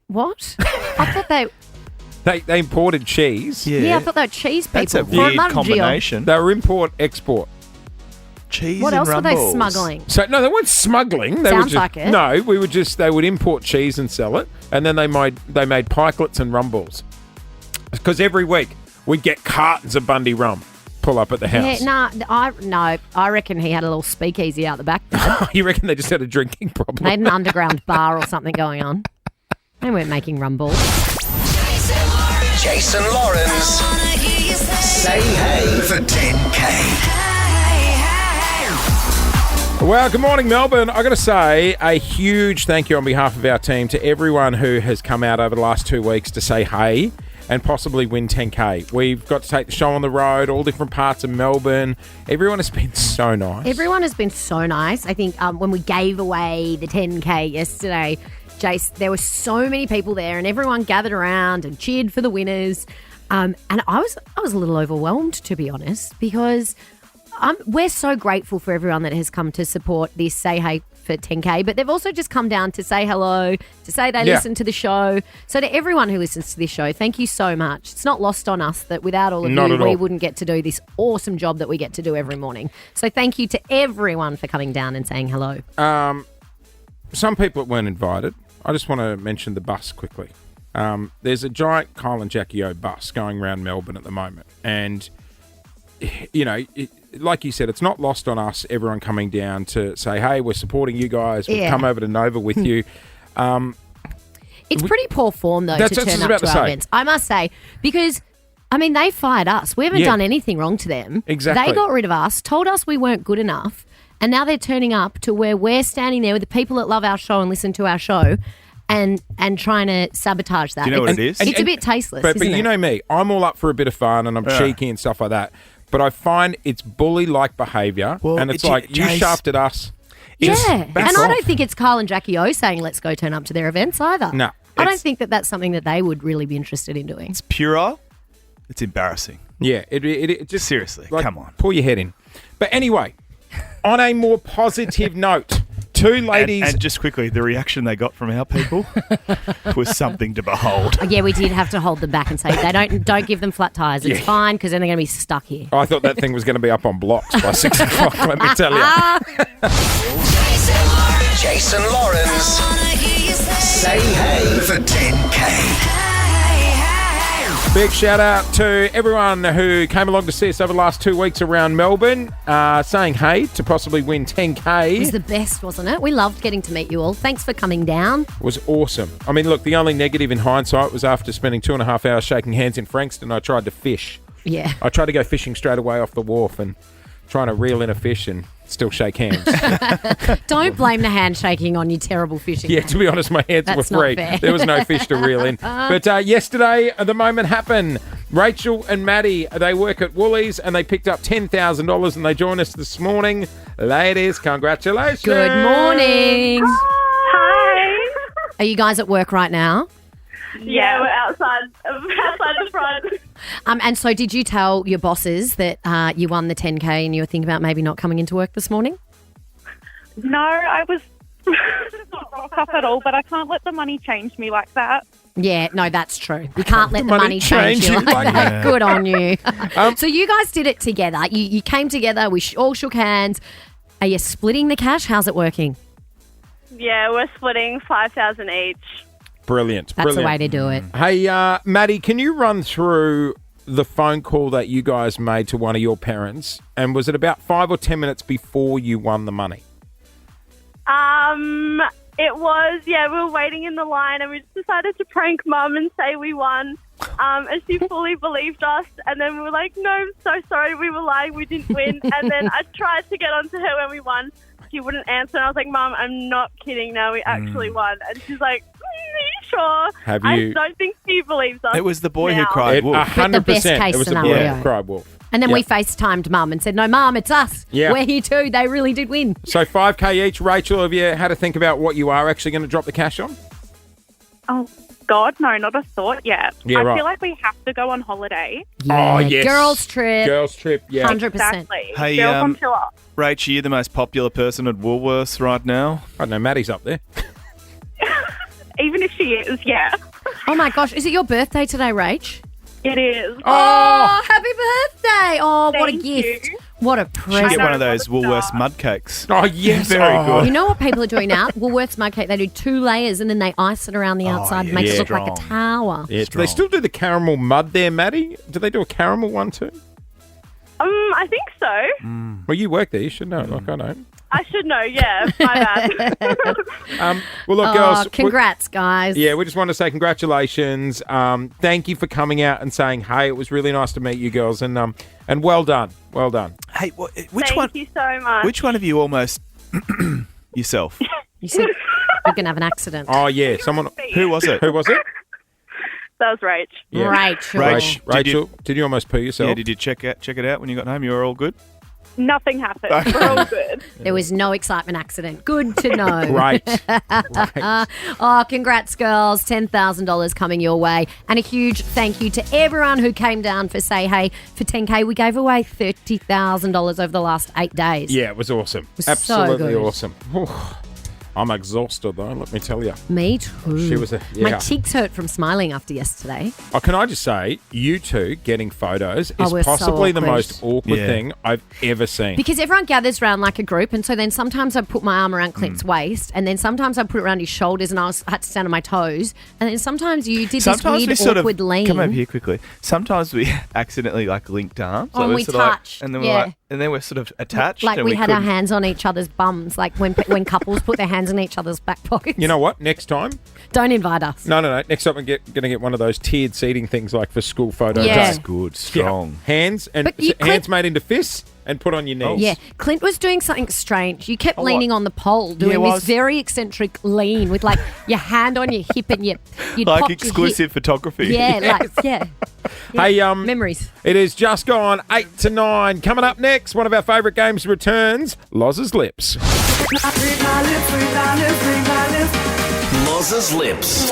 what? I thought They imported cheese. yeah, I thought they were cheese people. That's a for weird lunch deal. combination. They were import-export. Cheese What and else were they rumbles. smuggling? So no, they weren't smuggling. They Sounds were just, like it. No, they would import cheese and sell it, and then they made pikelets and rumbles. Because every week we'd get cartons of Bundy rum. pull up at the house. Yeah, I reckon he had a little speakeasy out the back. You reckon they just had a drinking problem? They had an underground bar or something going on. They weren't making rum balls. Jason Lawrence. Say hey for 10K. Well, good morning, Melbourne. I got to say a huge thank you on behalf of our team to everyone who has come out over the last 2 weeks to say hey and possibly win 10K. We've got to take the show on the road, all different parts of Melbourne. Everyone has been so nice. Everyone has been so nice. I think when we gave away the 10K yesterday, Jase, there were so many people there and everyone gathered around and cheered for the winners. And I was a little overwhelmed, to be honest, because we're so grateful for everyone that has come to support this Say Hey for 10K, but they've also just come down to say hello, to say they listen to the show. So to everyone who listens to this show, thank you so much. It's not lost on us that without all of you, we wouldn't get to do this awesome job that we get to do every morning. So thank you to everyone for coming down and saying hello. Some people weren't invited. I just want to mention the bus quickly. There's a giant Kyle and Jackie O bus going around Melbourne at the moment. And, you know, like you said, it's not lost on us, everyone coming down to say, hey, we're supporting you guys. We've come over to Nova with you. It's pretty poor form, though, to turn up to our events. I must say, because, I mean, they fired us. We haven't done anything wrong to them. Exactly. They got rid of us, told us we weren't good enough, and now they're turning up to where we're standing there with the people that love our show and listen to our show and trying to sabotage that. Do you know what it is? It's a bit tasteless, but isn't it? you know me, I'm all up for a bit of fun and I'm cheeky and stuff like that. But I find it's bully-like behaviour, and it's like, you shafted us. Yeah, and I don't think it's Kyle and Jackie O saying let's go turn up to their events either. No. I don't think that that's something that they would really be interested in doing. It's puerile. It's embarrassing. Yeah, it just... Seriously, like, come on. Pull your head in. But anyway, on a more positive note... Two ladies... And just quickly, the reaction they got from our people was something to behold. Yeah, we did have to hold them back and say, don't give them flat tyres. It's fine, because then they're going to be stuck here. I thought that thing was going to be up on blocks by 6 o'clock, let me tell you. Jason Lawrence. Say hey for 10K. Big shout out to everyone who came along to see us over the last 2 weeks around Melbourne, saying hey to possibly win 10K. It was the best, wasn't it? We loved getting to meet you all. Thanks for coming down. It was awesome. I mean, look, the only negative in hindsight was after spending 2.5 hours shaking hands in Frankston, I tried to fish. Yeah. I tried to go fishing straight away off the wharf and trying to reel in a fish and still shake hands. Don't blame the handshaking on your terrible fishing. Yeah, to be honest, my hands were free. There was no fish to reel in. But yesterday, the moment happened. Rachel and Maddie, they work at Woolies and they picked up $10,000 and they join us this morning. Ladies, congratulations. Good morning. Hi. Are you guys at work right now? Yeah, we're outside the front. And so did you tell your bosses that you won the 10K and you were thinking about maybe not coming into work this morning? No, I was not rock up at all, but I can't let the money change me like that. Yeah, no, that's true. You can't let the money change you like that. that. Good on you. So you guys did it together. You came together. We all shook hands. Are you splitting the cash? How's it working? Yeah, we're splitting $5,000 each. Brilliant. That's the way to do it. Hey, Maddie, can you run through the phone call that you guys made to one of your parents? And was it about 5 or 10 minutes before you won the money? It was, we were waiting in the line and we just decided to prank Mum and say we won. And she fully believed us. And then we were like, no, I'm so sorry, we were lying, we didn't win. And then I tried to get onto her when we won. She wouldn't answer. And I was like, Mum, I'm not kidding now, we actually won. And she's like, are you sure? I don't think she believes us. It was the boy who now. cried wolf. 100%. The best case it was scenario. the boy who cried wolf. And then we FaceTimed Mum and said, no, Mum, it's us. Yeah. We're here too. They really did win. So 5K each. Rachel, have you had to think about what you are actually going to drop the cash on? Oh, God, no, not a thought yet. Yeah, I right. feel like we have to go on holiday. Oh, yes. Girls' trip. Girls' trip, yeah. 100%. Exactly. Hey, Girls on tour. Rach, are you the most popular person at Woolworths right now? I don't know, Maddie's up there. Even if she is, yeah. Oh, my gosh. Is it your birthday today, Rach? It is. Oh, happy birthday. Oh, what a Thank gift. you. What a You present. get one of those Woolworths mud cakes. Oh, yes. Very good. You know what people are doing now? Woolworths mud cake, they do 2 layers and then they ice it around the outside and make it look like a tower. Yeah, do they still do the caramel mud there, Maddie? Do they do a caramel one too? I think so. Well, you work there. You should know. Like I know. I should know, yeah. My bad. Well, look, girls. Congrats, guys. Yeah, we just want to say congratulations. Thank you for coming out and saying, hey, it was really nice to meet you girls. And well done. Well done. Hey, Thank you so much. Which one of you almost yourself? You said you're going to have an accident. Oh, yeah. Someone. Who was it? Who was it? That was Rach. Yeah. Rachel, did you almost poo yourself? Yeah, did you check it out when you got home? You were all good? Nothing happened. We're all good. There was no excitement accident. Good to know. Right. Oh, congrats, girls. $10,000 coming your way. And a huge thank you to everyone who came down for Say Hey for 10K. We gave away $30,000 over the last 8 days. Yeah, it was awesome. was Absolutely so good. awesome. I'm exhausted, though, let me tell you. Me too. She was My cheeks hurt from smiling after yesterday. Oh, can I just say, you two getting photos Oh, is we're so possibly the awkward. most awkward thing I've ever seen. Because everyone gathers around like a group, and so then sometimes I put my arm around Clint's waist, and then sometimes I put it around his shoulders, and had to stand on my toes, and then sometimes you did this weird awkward lean. Come over here quickly. Sometimes we accidentally linked arms. Oh, we're we sort of touched, and then yeah. we're sort of attached. Like and we had our couldn't- hands on each other's bums, like when couples put their hands in each other's back pockets. You know what? Next time. Don't invite us. No. Next time we're going to get one of those tiered seating things like for school photos. Yeah. That's good, strong. Yeah. Hands and But you hands made into fists and put on your knees. Yeah, Clint was doing something strange. You kept Oh, leaning what? on the pole, doing well, I this was- very eccentric lean with like your hand on your hip and you'd Like pop your hip. exclusive photography. Yeah, yeah. Hey, memories. It is just gone 8 to 9. Coming up next, one of our favourite games returns, Loz's Lips. Loz's Lips.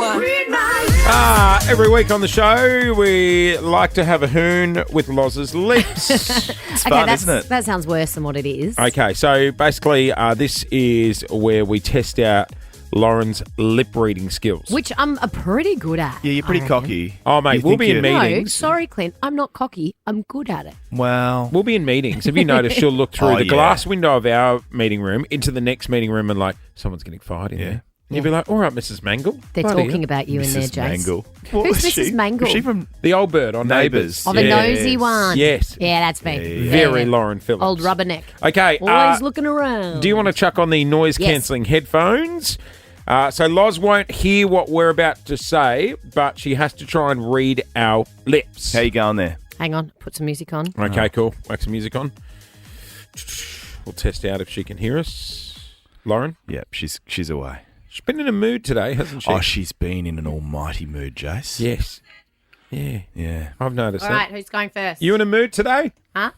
Every week on the show, we like to have a hoon with Loz's Lips. It's fun, isn't it? That sounds worse than what it is. Okay, so basically, this is where we test out Lauren's lip reading skills. Which I'm pretty good at. Yeah, you're pretty I reckon. cocky. Oh, mate, You we'll think be in you're- meetings. No, sorry, Clint. I'm not cocky. I'm good at it. Well, We'll be in meetings. Have you noticed she'll look through Oh, the yeah. glass window of our meeting room into the next meeting room and like, someone's getting fired in Yeah. there. And you'll be like, all right, Mrs. Mangle. They're Bloody talking hell." about you in there, Mrs. Jase. Mangle. Who's Mrs. Mangle? Was she from The old bird on Neighbours. Oh, the nosy one. Yes. Yeah, that's me. Very Yeah. Lauren Phillips. Old rubberneck. Okay. Always looking around. Do you want to chuck on the noise Yes. cancelling headphones? So Loz won't hear what we're about to say, but she has to try and read our lips. How you going there? Hang on. Put some music on. Okay, cool. Whack some music on. We'll test out if she can hear us. Lauren? Yep, she's away. She's been in a mood today, hasn't she? Oh, she's been in an almighty mood, Jase. Yes. Yeah. Yeah. I've noticed All that. right, who's going first? You in a mood today? Huh?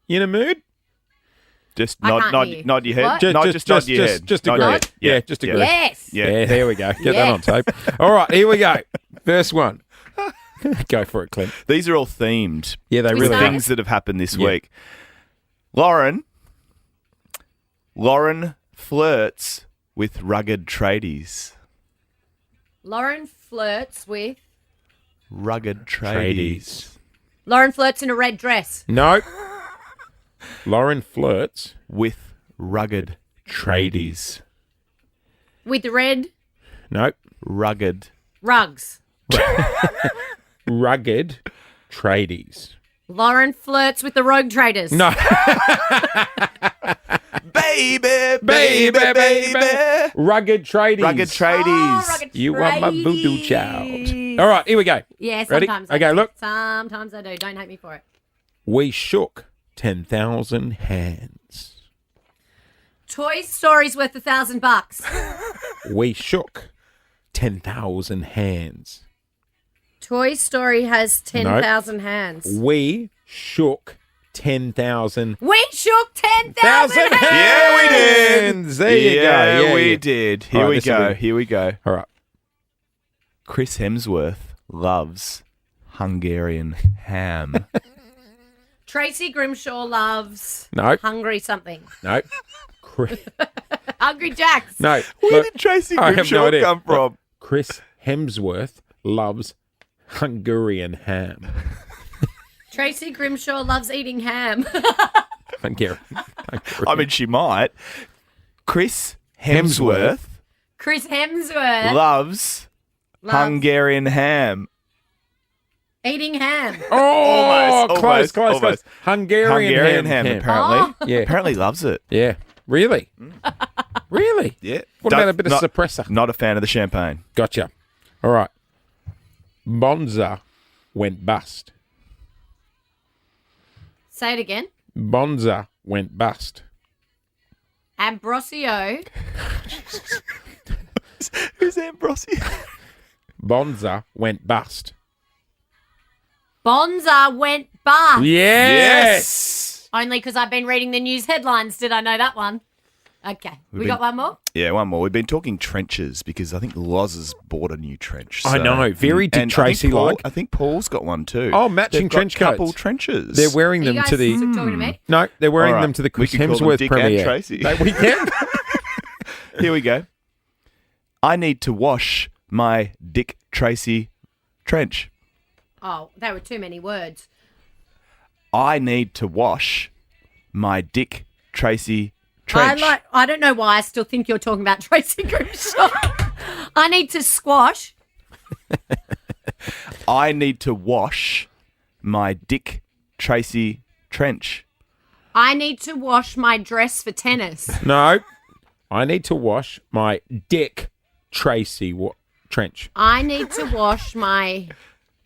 You in a mood? Just I can't hear you. nod your head. What? Just nod your head. Just Nod agree. your head. Yeah, just agree. Yes. Yeah, there we go. Get that Yeah. on tape. All right, here we go. First one. Go for it, Clint. These are all themed. Yeah, they We really start? are. Things that have happened this Yeah. week. Lauren flirts with rugged tradies. Lauren flirts with... Rugged Tradies. tradies. Lauren flirts in a red dress. No. Lauren flirts With rugged tradies. With red No. Rugged. rugs. Rugged tradies. Lauren flirts with the rogue traders. No. Baby. Rugged tradies. Rugged tradies. Oh, rugged You are my voodoo tradies. child. All right, here we go. Yeah, Ready? sometimes I Okay, do. look. Sometimes I do. Don't hate me for it. We shook 10,000 hands. Toy Story's worth $1,000. We shook 10,000 hands. Toy Story has 10,000 hands. We shook 10,000 We shook 10,000 hands. Yeah, we did. hands. There you go. Yeah, we yeah. did. All Here right, we this'll go. be- Here we go. All right. Chris Hemsworth loves Hungarian ham. Tracy Grimshaw loves No. Hungry something. No. Chris, Hungry Jacks. no. Where Look, did Tracy I have no Grimshaw idea. come from? Chris Hemsworth loves Hungarian ham. Tracy Grimshaw loves eating ham. Hungarian. I mean, she might. Chris Hemsworth Chris Hemsworth loves Hungarian ham. Eating ham. Oh, Almost. close. Hungarian ham, apparently. Yeah. Apparently loves it. Yeah. Really? Really? Yeah. What about a bit of suppressor? Not a fan of the champagne. Gotcha. All right. Bonza went bust. Say it again. Bonza went bust. Ambrosio. Who's Ambrosio? Bonza went bust. Bonza went bust. Yes. Only because I've been reading the news headlines. Did I know that one? Okay. We got one more? Yeah, one more. We've been talking trenches because I think Loz has bought a new trench. I know. Very Dick Tracy-like. I think Paul's got one too. Oh, matching They've got trench coats. couple trenches. They're wearing Are them you guys to the... talking to me? No, they're wearing All right. them to the Chris We could call them Hemsworth Dick premiere. and Tracy. No, we can. Here we go. I need to wash my Dick Tracy trench. Oh, there were too many words. I need to wash my Dick Tracy trench. I don't know why I still think you're talking about Tracy Grimshaw. I need to squash. I need to wash my Dick Tracy trench. I need to wash my dress for tennis. No. I need to wash my Dick Tracy trench. I need to wash my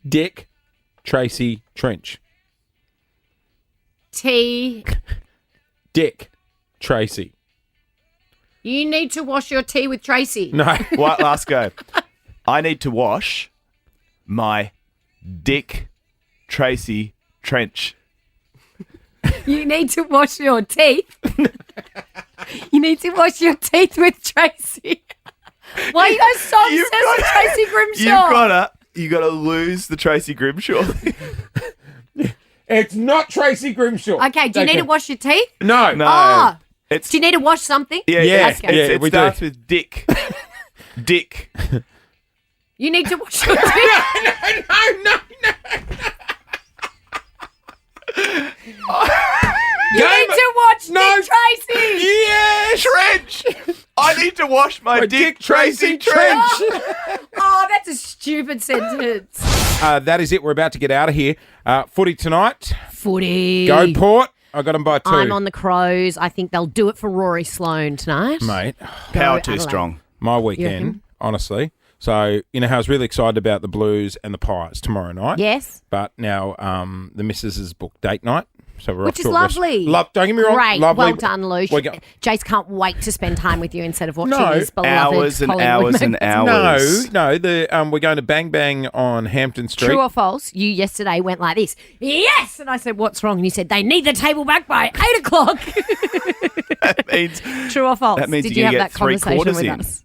Dick Tracy trench. tea. Dick Tracy. You need to wash your tea with Tracy. No. What? Last go. I need to wash my Dick Tracy trench. You need to wash your teeth. You need to wash your teeth with Tracy. Why are you guys so obsessed with Tracy Grimshaw? You gotta lose the Tracy Grimshaw. It's not Tracy Grimshaw. Okay, do you need to wash your teeth? No. No. Do you need to wash something? Yeah. Okay. It starts with Dick. Dick. You need to wash your teeth. No. You need to watch Dick Tracy. Yeah, trench. I need to wash my Dick Tracy trench. Oh, that's a stupid sentence. That is it. We're about to get out of here. Footy tonight. Footy. Go Port. I got them by 2. I'm on the Crows. I think they'll do it for Rory Sloane tonight. Mate. Power Go too Adelaide. strong. My You weekend, reckon? honestly. So, you know how I was really excited about the Blues and the Pies tomorrow night? Yes. But now the missus has booked date night. So we're Which off to is a rest- lovely. Don't get me wrong. Great. Lovely. Well done, Luce. We're go- Jace can't wait to spend time with you instead of watching No. his beloved Hours and Collingwood hours and magazine. hours. No. We're going to Bang Bang on Hampton Street. True or false? You yesterday went like this. Yes! And I said, what's wrong? And you said, they need the table back by 8 o'clock. That means True or false? that means Did you're you gonna have get that conversation 3/4 with in. us?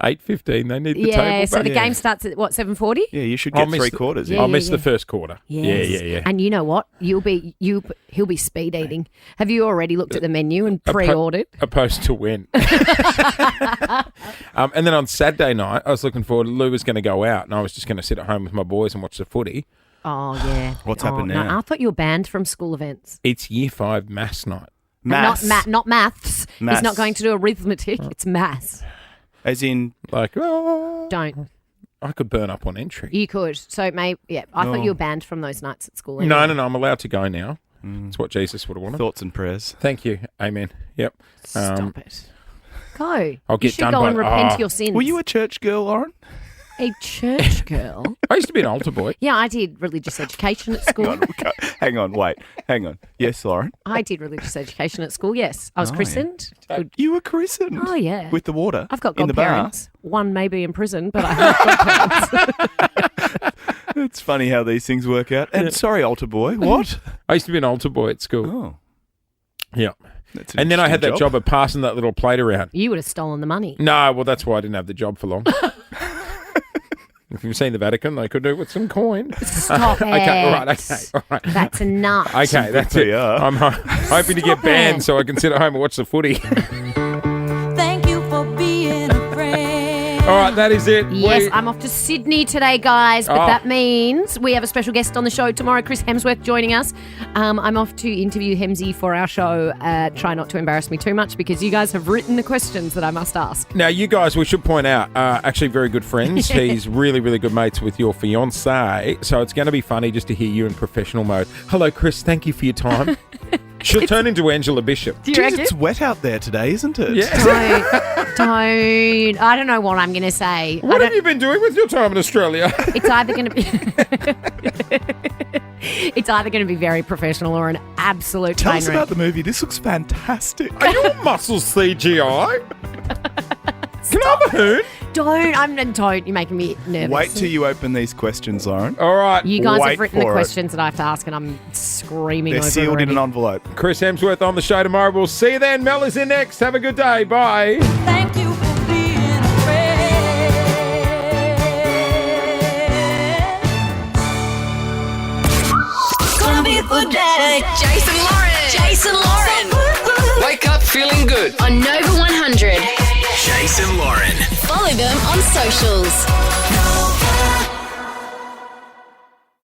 8:15. They need the Yeah, table so back. the game starts at, what, 7:40? Yeah, you should I'll get miss 3/4 the- in. I'll miss the first quarter. Yes. Yeah. And you know what? He'll be speed eating. Have you already looked at the menu and pre-ordered? Opposed to when. And then on Saturday night, I was looking forward. Lou was going to go out, and I was just going to sit at home with my boys and watch the footy. Oh, yeah. What's happened no, now? I thought you were banned from school events. It's Year 5 maths night. Maths. Not maths. Maths. He's not going to do arithmetic. It's maths. As in, Don't. I could burn up on entry. You could. So, maybe, yeah. I thought Oh. you were banned from those nights at school. No, anyway. no. I'm allowed to go now. That's what Jesus would have wanted. thoughts and prayers. Thank you. Amen. Yep. Stop it. Go. I'll You get should done go by- and repent Oh. your sins. Were you a church girl, Lauren? a church girl? I used to be an altar boy. Yeah, I did religious education at school. Hang on. Yes, Lauren? I did religious education at school, yes. I was Oh, yeah. christened. Good. You were christened? Oh, yeah. With the water? I've got in the bar? godparents. One may be in prison, but I have godparents. It's funny how these things work out. And sorry, altar boy, what? I used to be an altar boy at school. Oh. Yeah. That's an And then I had that interesting job of passing that little plate around. You would have stolen the money. No, well, that's why I didn't have the job for long. If you've seen the Vatican, they could do with some coin. Stop it. Okay, all right. That's enough. Okay, that's it. PR. I'm hoping to get banned so I can sit at home and watch the footy. Thank you for being a friend. All right, that is it. Yes, I'm off to Sydney today, guys, but that means we have a special guest on the show tomorrow, Chris Hemsworth, joining us. I'm off to interview Hemsy for our show. Try not to embarrass me too much because you guys have written the questions that I must ask. Now, you guys, we should point out, are actually very good friends. He's really, really good mates with your fiancée, so it's going to be funny just to hear you in professional mode. Hello, Chris. Thank you for your time. She'll turn into Angela Bishop. Do you reckon? It's wet out there today, isn't it? Yeah. Don't. I don't know what I'm going to say. What have you been doing with your time in Australia? It's either going to be... It's either going to be very professional or an absolute Tell train us wreck. about the movie. This looks fantastic. Are your muscles CGI? Can I have a hoot? Don't. You're making me nervous. Wait till you open these questions, Lauren. All right. You guys Wait have written the for it. questions that I have to ask, and I'm screaming They're over sealed already. in an envelope. Chris Hemsworth on the show tomorrow. We'll see you then. Mel is in next. Have a good day. Bye. Thank you for being a friend. It's gonna be a good day. Jason Lauren. Wake up feeling good. On Nova 100. Jason Lauren. Follow them on socials.